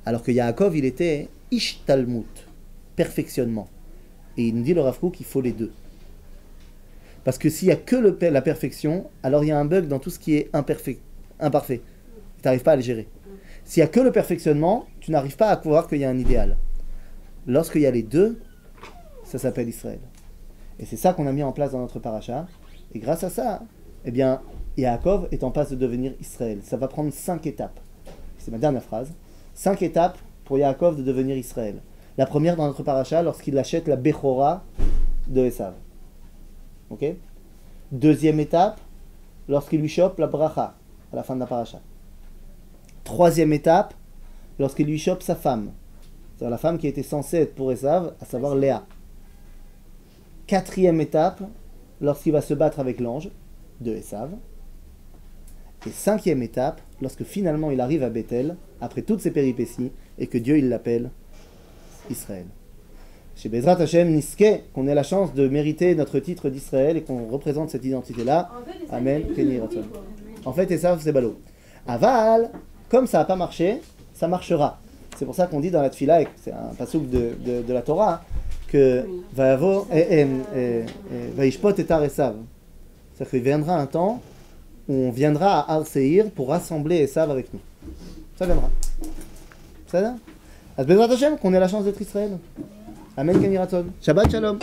Alors que Yaakov, il était ishtalmut, perfectionnement. Et il nous dit, le Rav Kook, qu'il faut les deux. Parce que s'il n'y a que la perfection, alors il y a un bug dans tout ce qui est imparfait. Tu n'arrives pas à le gérer. S'il y a que le perfectionnement, tu n'arrives pas à voir qu'il y a un idéal. Lorsqu'il y a les deux, ça s'appelle Israël. Et c'est ça qu'on a mis en place dans notre paracha. Et grâce à ça, eh bien, Yaakov est en passe de devenir Israël. Ça va prendre 5 étapes. C'est ma dernière phrase. 5 étapes pour Yaakov de devenir Israël. La première dans notre paracha, lorsqu'il achète la Bechora de Esav. Ok? Deuxième étape, lorsqu'il lui chope la Bracha, à la fin de la paracha. Troisième étape, lorsqu'il lui chope sa femme. C'est-à-dire la femme qui était censée être pour Esav, à savoir Léa. Quatrième étape, lorsqu'il va se battre avec l'ange de Esav. Et cinquième étape, lorsque finalement il arrive à Bethel, après toutes ces péripéties, et que Dieu il l'appelle Israël. Chez Bezrat Hashem Niske, qu'on ait la chance de mériter notre titre d'Israël et qu'on représente cette identité-là. Amen. En fait, Esav c'est ballot. Aval, comme ça n'a pas marché, ça marchera. C'est pour ça qu'on dit dans la Tfila, c'est un passouk de la Torah, que Vaishpot et Tar Esav. C'est-à-dire qu'il viendra un temps où on viendra à Har Seir pour rassembler Esav avec nous. Ça viendra. Ça va? Bezrat Hashem, qu'on ait la chance d'être Israël. Amen, Keniraton. Shabbat Shalom.